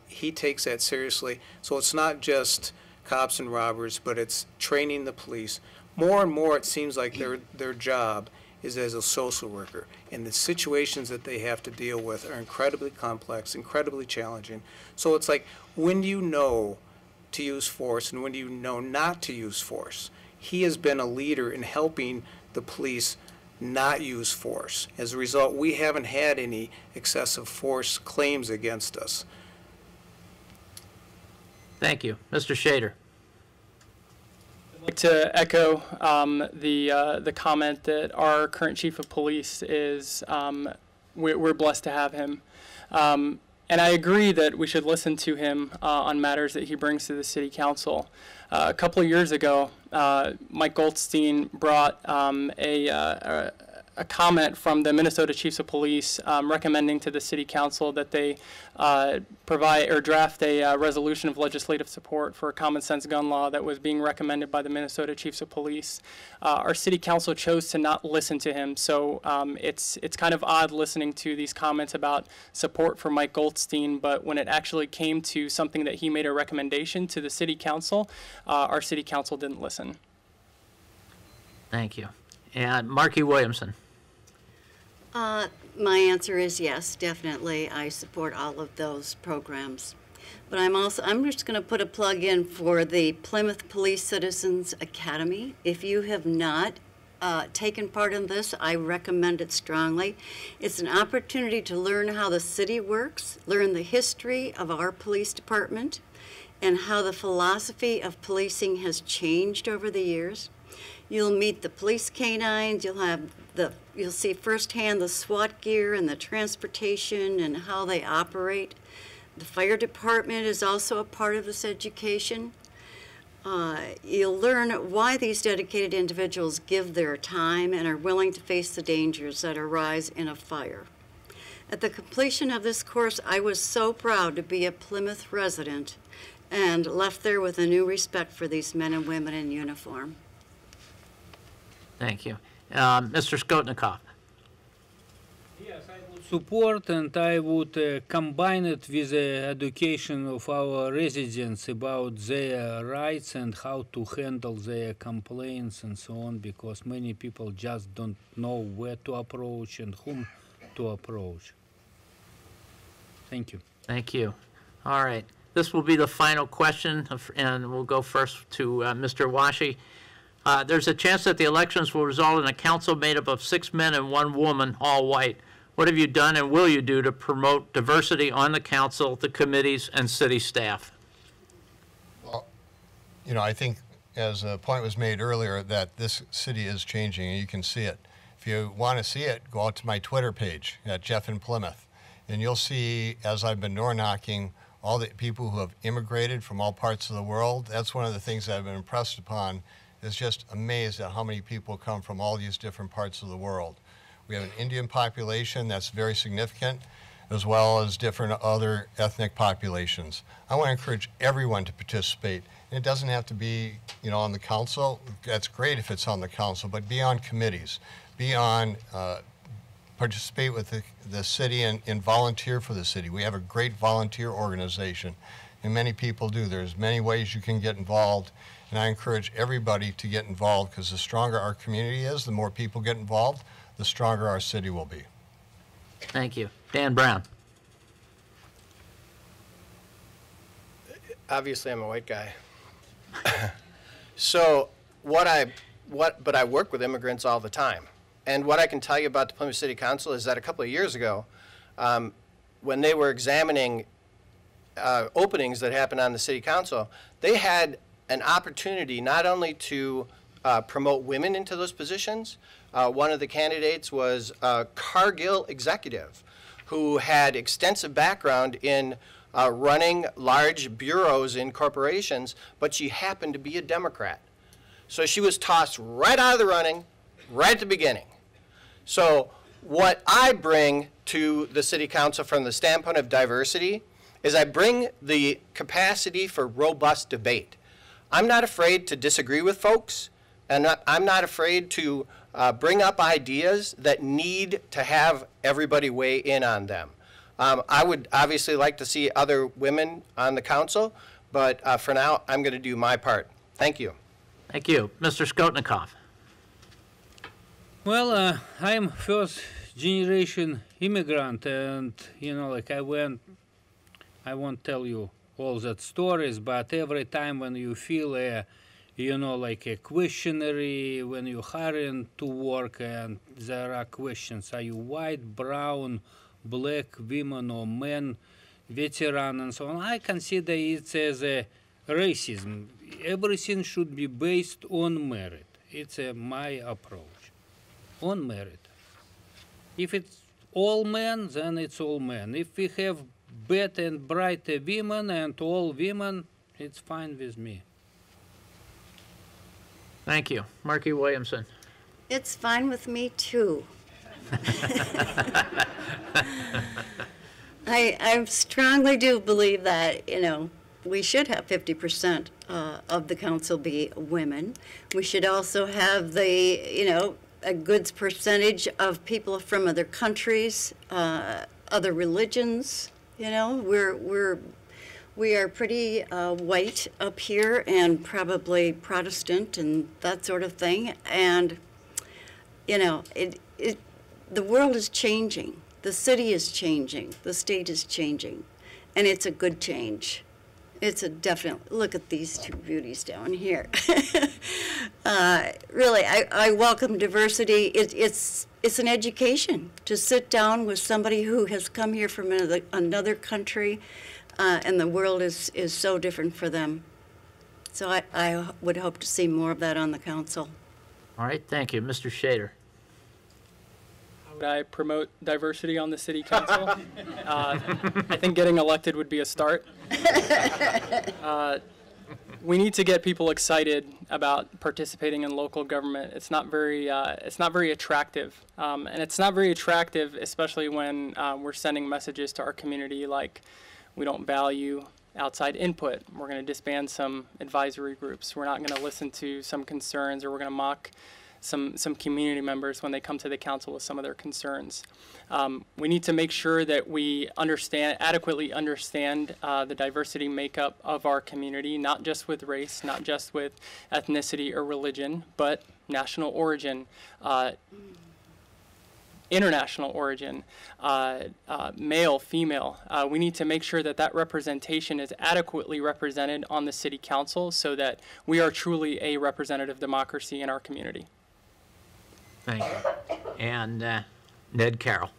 he takes that seriously. So it's not just cops and robbers, but it's training the police. More and more, it seems like their job is as a social worker, and the situations that they have to deal with are incredibly complex, incredibly challenging. So it's like, when do you know to use force and when do you know not to use force? He has been a leader in helping the police not use force. As a result, we haven't had any excessive force claims against us. Thank you. Mr. Shader. I'd like to echo the comment that our current chief of police is, we're blessed to have him. And I agree that we should listen to him on matters that he brings to the city council. A couple of years ago, Mike Goldstein brought a comment from the Minnesota Chiefs of Police recommending to the city council that they provide or draft a resolution of legislative support for a common sense gun law that was being recommended by the Minnesota Chiefs of Police. Our city council chose to not listen to him, so it's kind of odd listening to these comments about support for Mike Goldstein, but when it actually came to something that he made a recommendation to the city council, our city council didn't listen. Thank you. And Marky Williamson. My answer is yes, definitely. I support all of those programs. But I'm just going to put a plug in for the Plymouth Police Citizens Academy. If you have not taken part in this, I recommend it strongly. It's an opportunity to learn how the city works, learn the history of our police department, and how the philosophy of policing has changed over the years. You'll meet the police canines, you'll see firsthand the SWAT gear and the transportation and how they operate. The fire department is also a part of this education. You'll learn why these dedicated individuals give their time and are willing to face the dangers that arise in a fire. At the completion of this course, I was so proud to be a Plymouth resident and left there with a new respect for these men and women in uniform. Thank you. Mr. Skotnikoff. Yes, I would support, and I would combine it with the education of our residents about their rights and how to handle their complaints and so on, because many people just don't know where to approach and whom to approach. Thank you. Thank you. All right. This will be the final question, and we'll go first to Mr. Washi. There's a chance that the elections will result in a council made up of 6 men and 1 woman, all white. What have you done and will you do to promote diversity on the council, the committees, and city staff? Well, you know, I think as a point was made earlier that this city is changing and you can see it. If you want to see it, go out to my Twitter page at Jeff in Plymouth, and you'll see, as I've been door knocking, all the people who have immigrated from all parts of the world. That's one of the things that I've been impressed upon. Is just amazed at how many people come from all these different parts of the world. We have an Indian population that's very significant, as well as different other ethnic populations. I want to encourage everyone to participate. And it doesn't have to be, you know, on the council. That's great if it's on the council, but be on committees. Be on, participate with the city and volunteer for the city. We have a great volunteer organization, and many people do. There's many ways you can get involved. and I encourage everybody to get involved, because the stronger our community is, the more people get involved, the stronger our city will be. Thank you. Dan Brown. Obviously, I'm a white guy. So but I work with immigrants all the time. And what I can tell you about the Plymouth City Council is that a couple of years ago, when they were examining openings that happened on the City Council, they had an opportunity not only to promote women into those positions. One of the candidates was a Cargill executive who had extensive background in running large bureaus in corporations, but she happened to be a Democrat. So she was tossed right out of the running, right at the beginning. So what I bring to the City Council from the standpoint of diversity is I bring the capacity for robust debate. I'm not afraid to disagree with folks, and I'm not afraid to bring up ideas that need to have everybody weigh in on them. I would obviously like to see other women on the council, but for now, I'm going to do my part. Thank you. Thank you. Mr. Skotnikoff. Well, I'm first generation immigrant, and like I won't tell you all that stories, but every time when you feel like a questionnaire, when you're hiring to work and there are questions, are you white, brown, black, women or men, veteran and so on, I consider it as a racism. Everything should be based on merit. It's my approach. On merit. If it's all men, then it's all men. If we have bad and bright women and all women, it's fine with me. Thank you. Marky Williamson. It's fine with me, too. I strongly do believe that, we should have 50% of the council be women. We should also have a good percentage of people from other countries, other religions. We are pretty white up here and probably Protestant and that sort of thing. And, the world is changing. The city is changing. The state is changing. And it's a good change. It's a definite, look at these two beauties down here. Really, I welcome diversity. It's an education to sit down with somebody who has come here from another country, and the world is so different for them. So I would hope to see more of that on the council. All right, thank you. Mr. Shader. Would I promote diversity on the City Council? I think getting elected would be a start. We need to get people excited about participating in local government. It's not very attractive, and it's not very attractive, especially when we're sending messages to our community like we don't value outside input. We're going to disband some advisory groups. We're not going to listen to some concerns, or we're going to mock some community members when they come to the council with some of their concerns. We need to make sure that we adequately understand the diversity makeup of our community, not just with race, not just with ethnicity or religion, but national origin, international origin, male, female. We need to make sure that that representation is adequately represented on the City Council so that we are truly a representative democracy in our community. Thank you. And Ned Carroll.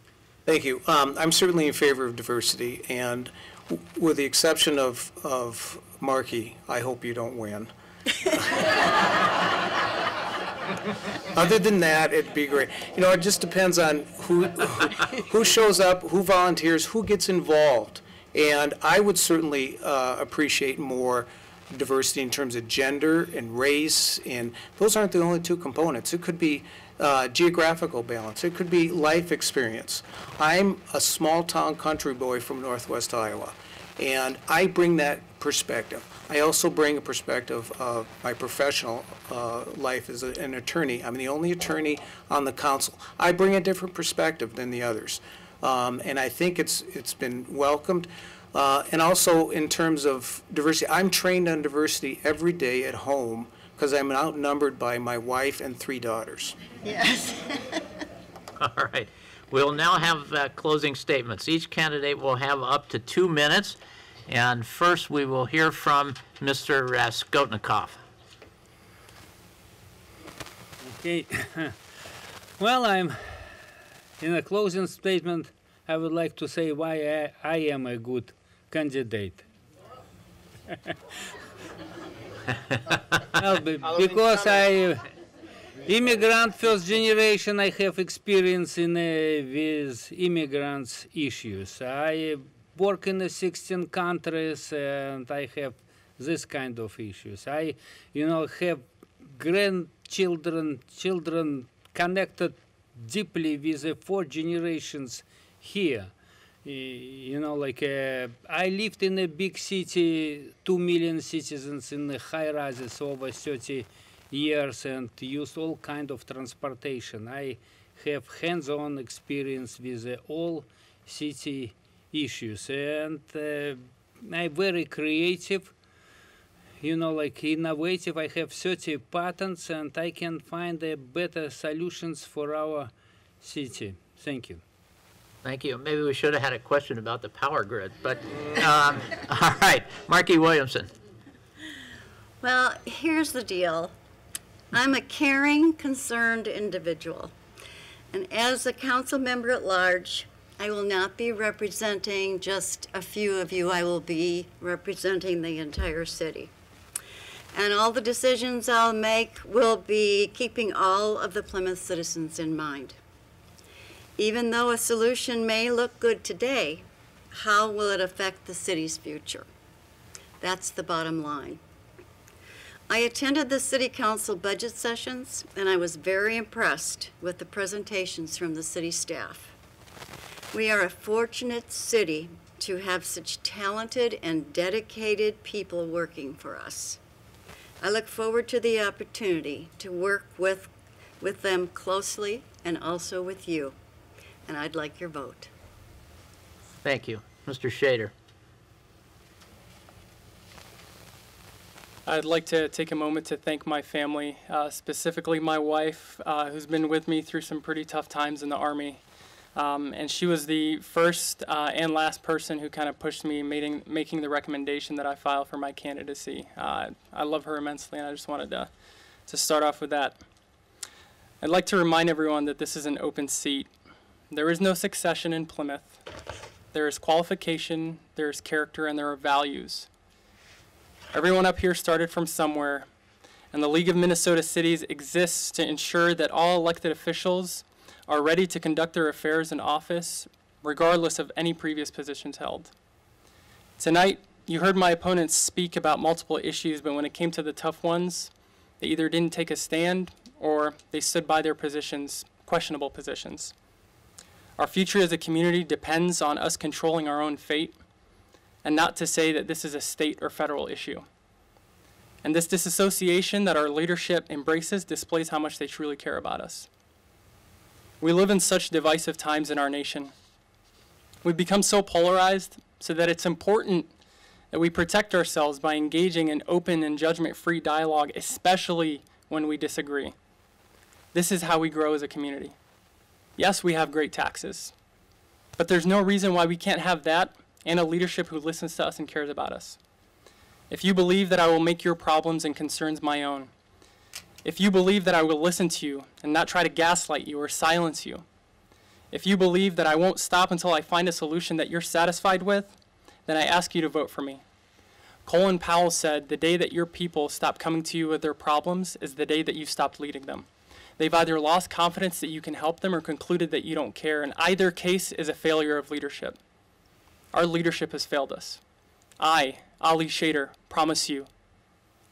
Thank you. I'm certainly in favor of diversity, and with the exception of Markey, I hope you don't win. Other than that, it'd be great. It just depends on who shows up, who volunteers, who gets involved. And I would certainly appreciate more diversity in terms of gender and race, and those aren't the only two components. It could be geographical balance. It could be life experience. I'm a small-town country boy from Northwest Iowa, and I bring that perspective. I also bring a perspective of my professional life as an attorney. I'm the only attorney on the council. I bring a different perspective than the others, and I think it's been welcomed. And also in terms of diversity, I'm trained on diversity every day at home because I'm outnumbered by my wife and 3 daughters. Yes. All right. We'll now have closing statements. Each candidate will have up to 2 minutes. And first, we will hear from Mr. Skotnikoff. Okay. Well, in a closing statement, I would like to say why I am a good candidate. Well, because immigrant first generation, I have experience with immigrants issues. I work in 16 countries and I have this kind of issues. I, have grandchildren, children connected deeply with the 4 generations here. I lived in a big city, 2 million citizens in the high rises over 30 years and used all kind of transportation. I have hands-on experience with all city issues, and I'm very creative, innovative. I have 30 patents and I can find better solutions for our city. Thank you. Thank you. Maybe we should have had a question about the power grid, but all right. Marky Williamson. Well, here's the deal. I'm a caring, concerned individual. And as a council member at large, I will not be representing just a few of you. I will be representing the entire city. And all the decisions I'll make will be keeping all of the Plymouth citizens in mind. Even though a solution may look good today, how will it affect the city's future? That's the bottom line. I attended the City Council budget sessions, and I was very impressed with the presentations from the city staff. We are a fortunate city to have such talented and dedicated people working for us. I look forward to the opportunity to work with them closely and also with you. And I'd like your vote. Thank you. Mr. Shader. I'd like to take a moment to thank my family, specifically my wife, who's been with me through some pretty tough times in the Army. And she was the first and last person who kind of pushed me making the recommendation that I file for my candidacy. I love her immensely, and I just wanted to start off with that. I'd like to remind everyone that this is an open seat. There is no succession in Plymouth. There is qualification, there is character, and there are values. Everyone up here started from somewhere, and the League of Minnesota Cities exists to ensure that all elected officials are ready to conduct their affairs in office, regardless of any previous positions held. Tonight, you heard my opponents speak about multiple issues, but when it came to the tough ones, they either didn't take a stand or they stood by their positions, questionable positions. Our future as a community depends on us controlling our own fate, and not to say that this is a state or federal issue. And this disassociation that our leadership embraces displays how much they truly care about us. We live in such divisive times in our nation. We've become so polarized so that it's important that we protect ourselves by engaging in open and judgment-free dialogue, especially when we disagree. This is how we grow as a community. Yes, we have great taxes, but there's no reason why we can't have that and a leadership who listens to us and cares about us. If you believe that I will make your problems and concerns my own, if you believe that I will listen to you and not try to gaslight you or silence you, if you believe that I won't stop until I find a solution that you're satisfied with, then I ask you to vote for me. Colin Powell said, the day that your people stop coming to you with their problems is the day that you stopped leading them. They've either lost confidence that you can help them or concluded that you don't care, and either case is a failure of leadership. Our leadership has failed us. I, Ali Shader, promise you,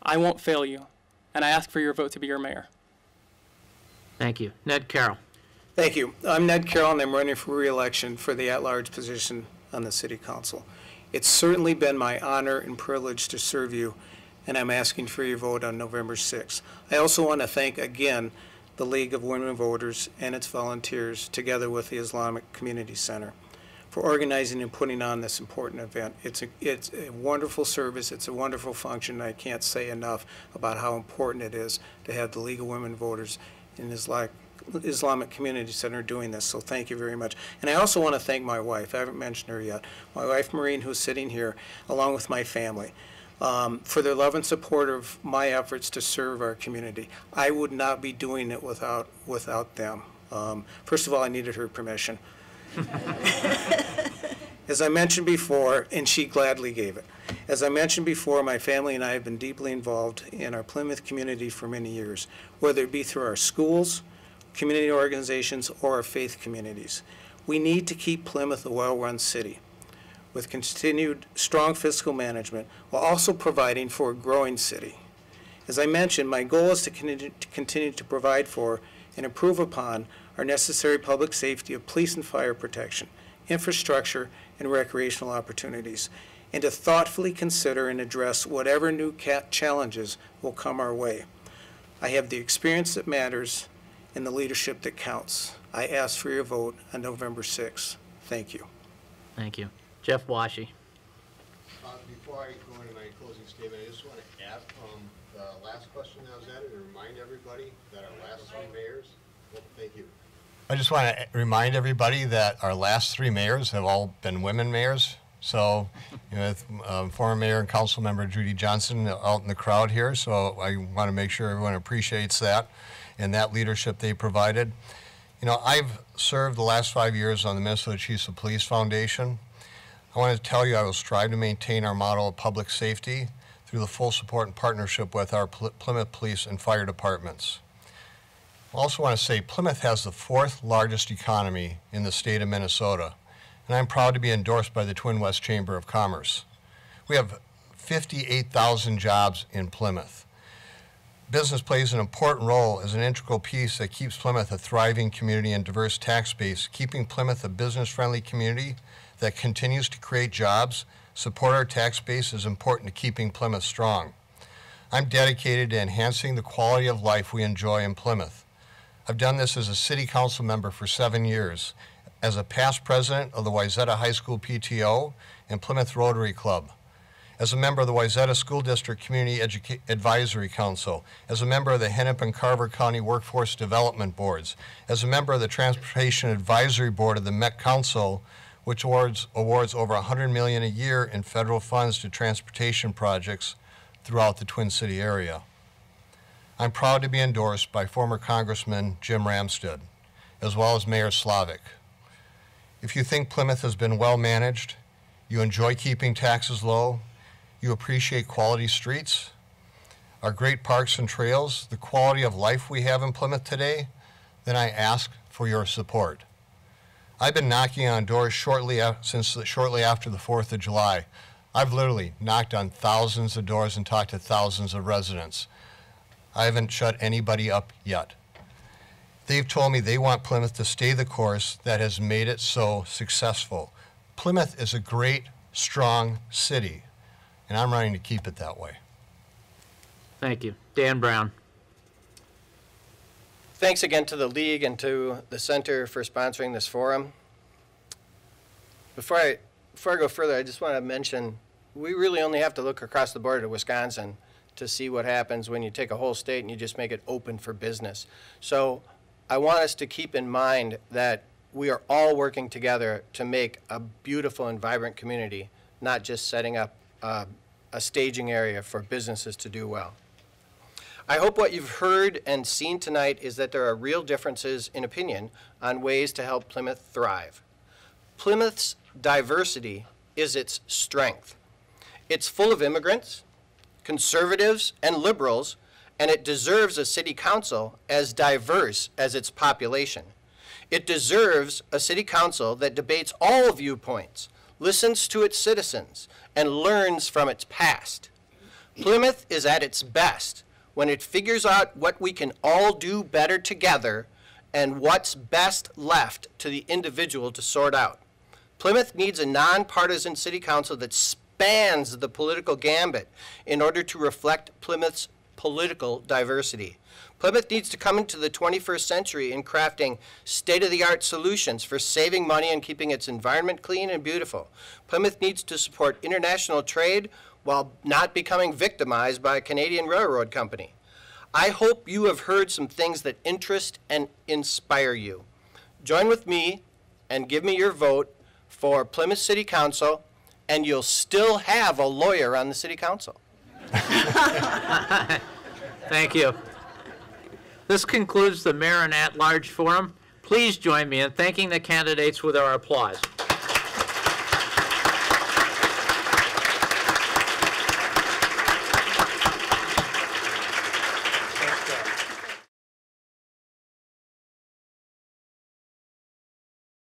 I won't fail you, and I ask for your vote to be your mayor. Thank you. Ned Carroll. Thank you. I'm Ned Carroll, and I'm running for re-election for the at-large position on the City Council. It's certainly been my honor and privilege to serve you, and I'm asking for your vote on November 6th. I also want to thank again the League of Women Voters and its volunteers, together with the Islamic Community Center, for organizing and putting on this important event. It's a wonderful service. It's a wonderful function. I can't say enough about how important it is to have the League of Women Voters in Islamic Community Center doing this, so thank you very much. And I also want to thank my wife. I haven't mentioned her yet. My wife, Maureen, who's sitting here, along with my family, for their love and support of my efforts to serve our community. I would not be doing it without them. First of all, I needed her permission. As I mentioned before, and she gladly gave it. As I mentioned before, my family and I have been deeply involved in our Plymouth community for many years, whether it be through our schools, community organizations, or our faith communities. We need to keep Plymouth a well-run city with continued strong fiscal management while also providing for a growing city. As I mentioned, my goal is to continue to provide for and improve upon our necessary public safety of police and fire protection, infrastructure, and recreational opportunities, and to thoughtfully consider and address whatever new challenges will come our way. I have the experience that matters and the leadership that counts. I ask for your vote on November 6th. Thank you. Thank you. Jeff Washy. Before I go into my closing statement, I just want to add from the last question that was added and remind everybody that our last three mayors, thank you. I just want to remind everybody that our last three mayors have all been women mayors. So, you know, former mayor and council member Judy Johnson out in the crowd here. So I want to make sure everyone appreciates that and that leadership they provided. You know, I've served the last 5 years on the Minnesota Chiefs of Police Foundation. I want to tell you I will strive to maintain our model of public safety through the full support and partnership with our Plymouth Police and Fire departments. I also want to say Plymouth has the fourth largest economy in the state of Minnesota, and I'm proud to be endorsed by the Twin West Chamber of Commerce. We have 58,000 jobs in Plymouth. Business plays an important role as an integral piece that keeps Plymouth a thriving community and diverse tax base, keeping Plymouth a business-friendly community that continues to create jobs, support our tax base is important to keeping Plymouth strong. I'm dedicated to enhancing the quality of life we enjoy in Plymouth. I've done this as a city council member for 7 years, as a past president of the Wayzata High School PTO and Plymouth Rotary Club, as a member of the Wayzata School District Community Advisory Council, as a member of the Hennepin and Carver County Workforce Development Boards, as a member of the Transportation Advisory Board of the Met Council, which awards over $100 million a year in federal funds to transportation projects throughout the Twin City area. I'm proud to be endorsed by former Congressman Jim Ramstad, as well as Mayor Slavic. If you think Plymouth has been well managed, you enjoy keeping taxes low, you appreciate quality streets, our great parks and trails, the quality of life we have in Plymouth today, then I ask for your support. I've been knocking on doors shortly after the 4th of July. I've literally knocked on thousands of doors and talked to thousands of residents. I haven't shut anybody up yet. They've told me they want Plymouth to stay the course that has made it so successful. Plymouth is a great, strong city, and I'm running to keep it that way. Thank you. Dan Brown. Thanks again to the League and to the Center for sponsoring this forum. Before I go further, I just want to mention we really only have to look across the border to Wisconsin to see what happens when you take a whole state and you just make it open for business. So I want us to keep in mind that we are all working together to make a beautiful and vibrant community, not just setting up a staging area for businesses to do well. I hope what you've heard and seen tonight is that there are real differences in opinion on ways to help Plymouth thrive. Plymouth's diversity is its strength. It's full of immigrants, conservatives, and liberals, and it deserves a city council as diverse as its population. It deserves a city council that debates all viewpoints, listens to its citizens, and learns from its past. Plymouth is at its best when it figures out what we can all do better together and what's best left to the individual to sort out. Plymouth needs a nonpartisan city council that spans the political gambit in order to reflect Plymouth's political diversity. Plymouth needs to come into the 21st century in crafting state-of-the-art solutions for saving money and keeping its environment clean and beautiful. Plymouth needs to support international trade while not becoming victimized by a Canadian railroad company. I hope you have heard some things that interest and inspire you. Join with me and give me your vote for Plymouth City Council, and you'll still have a lawyer on the City Council. Thank you. This concludes the Mayor and At-Large Forum. Please join me in thanking the candidates with our applause.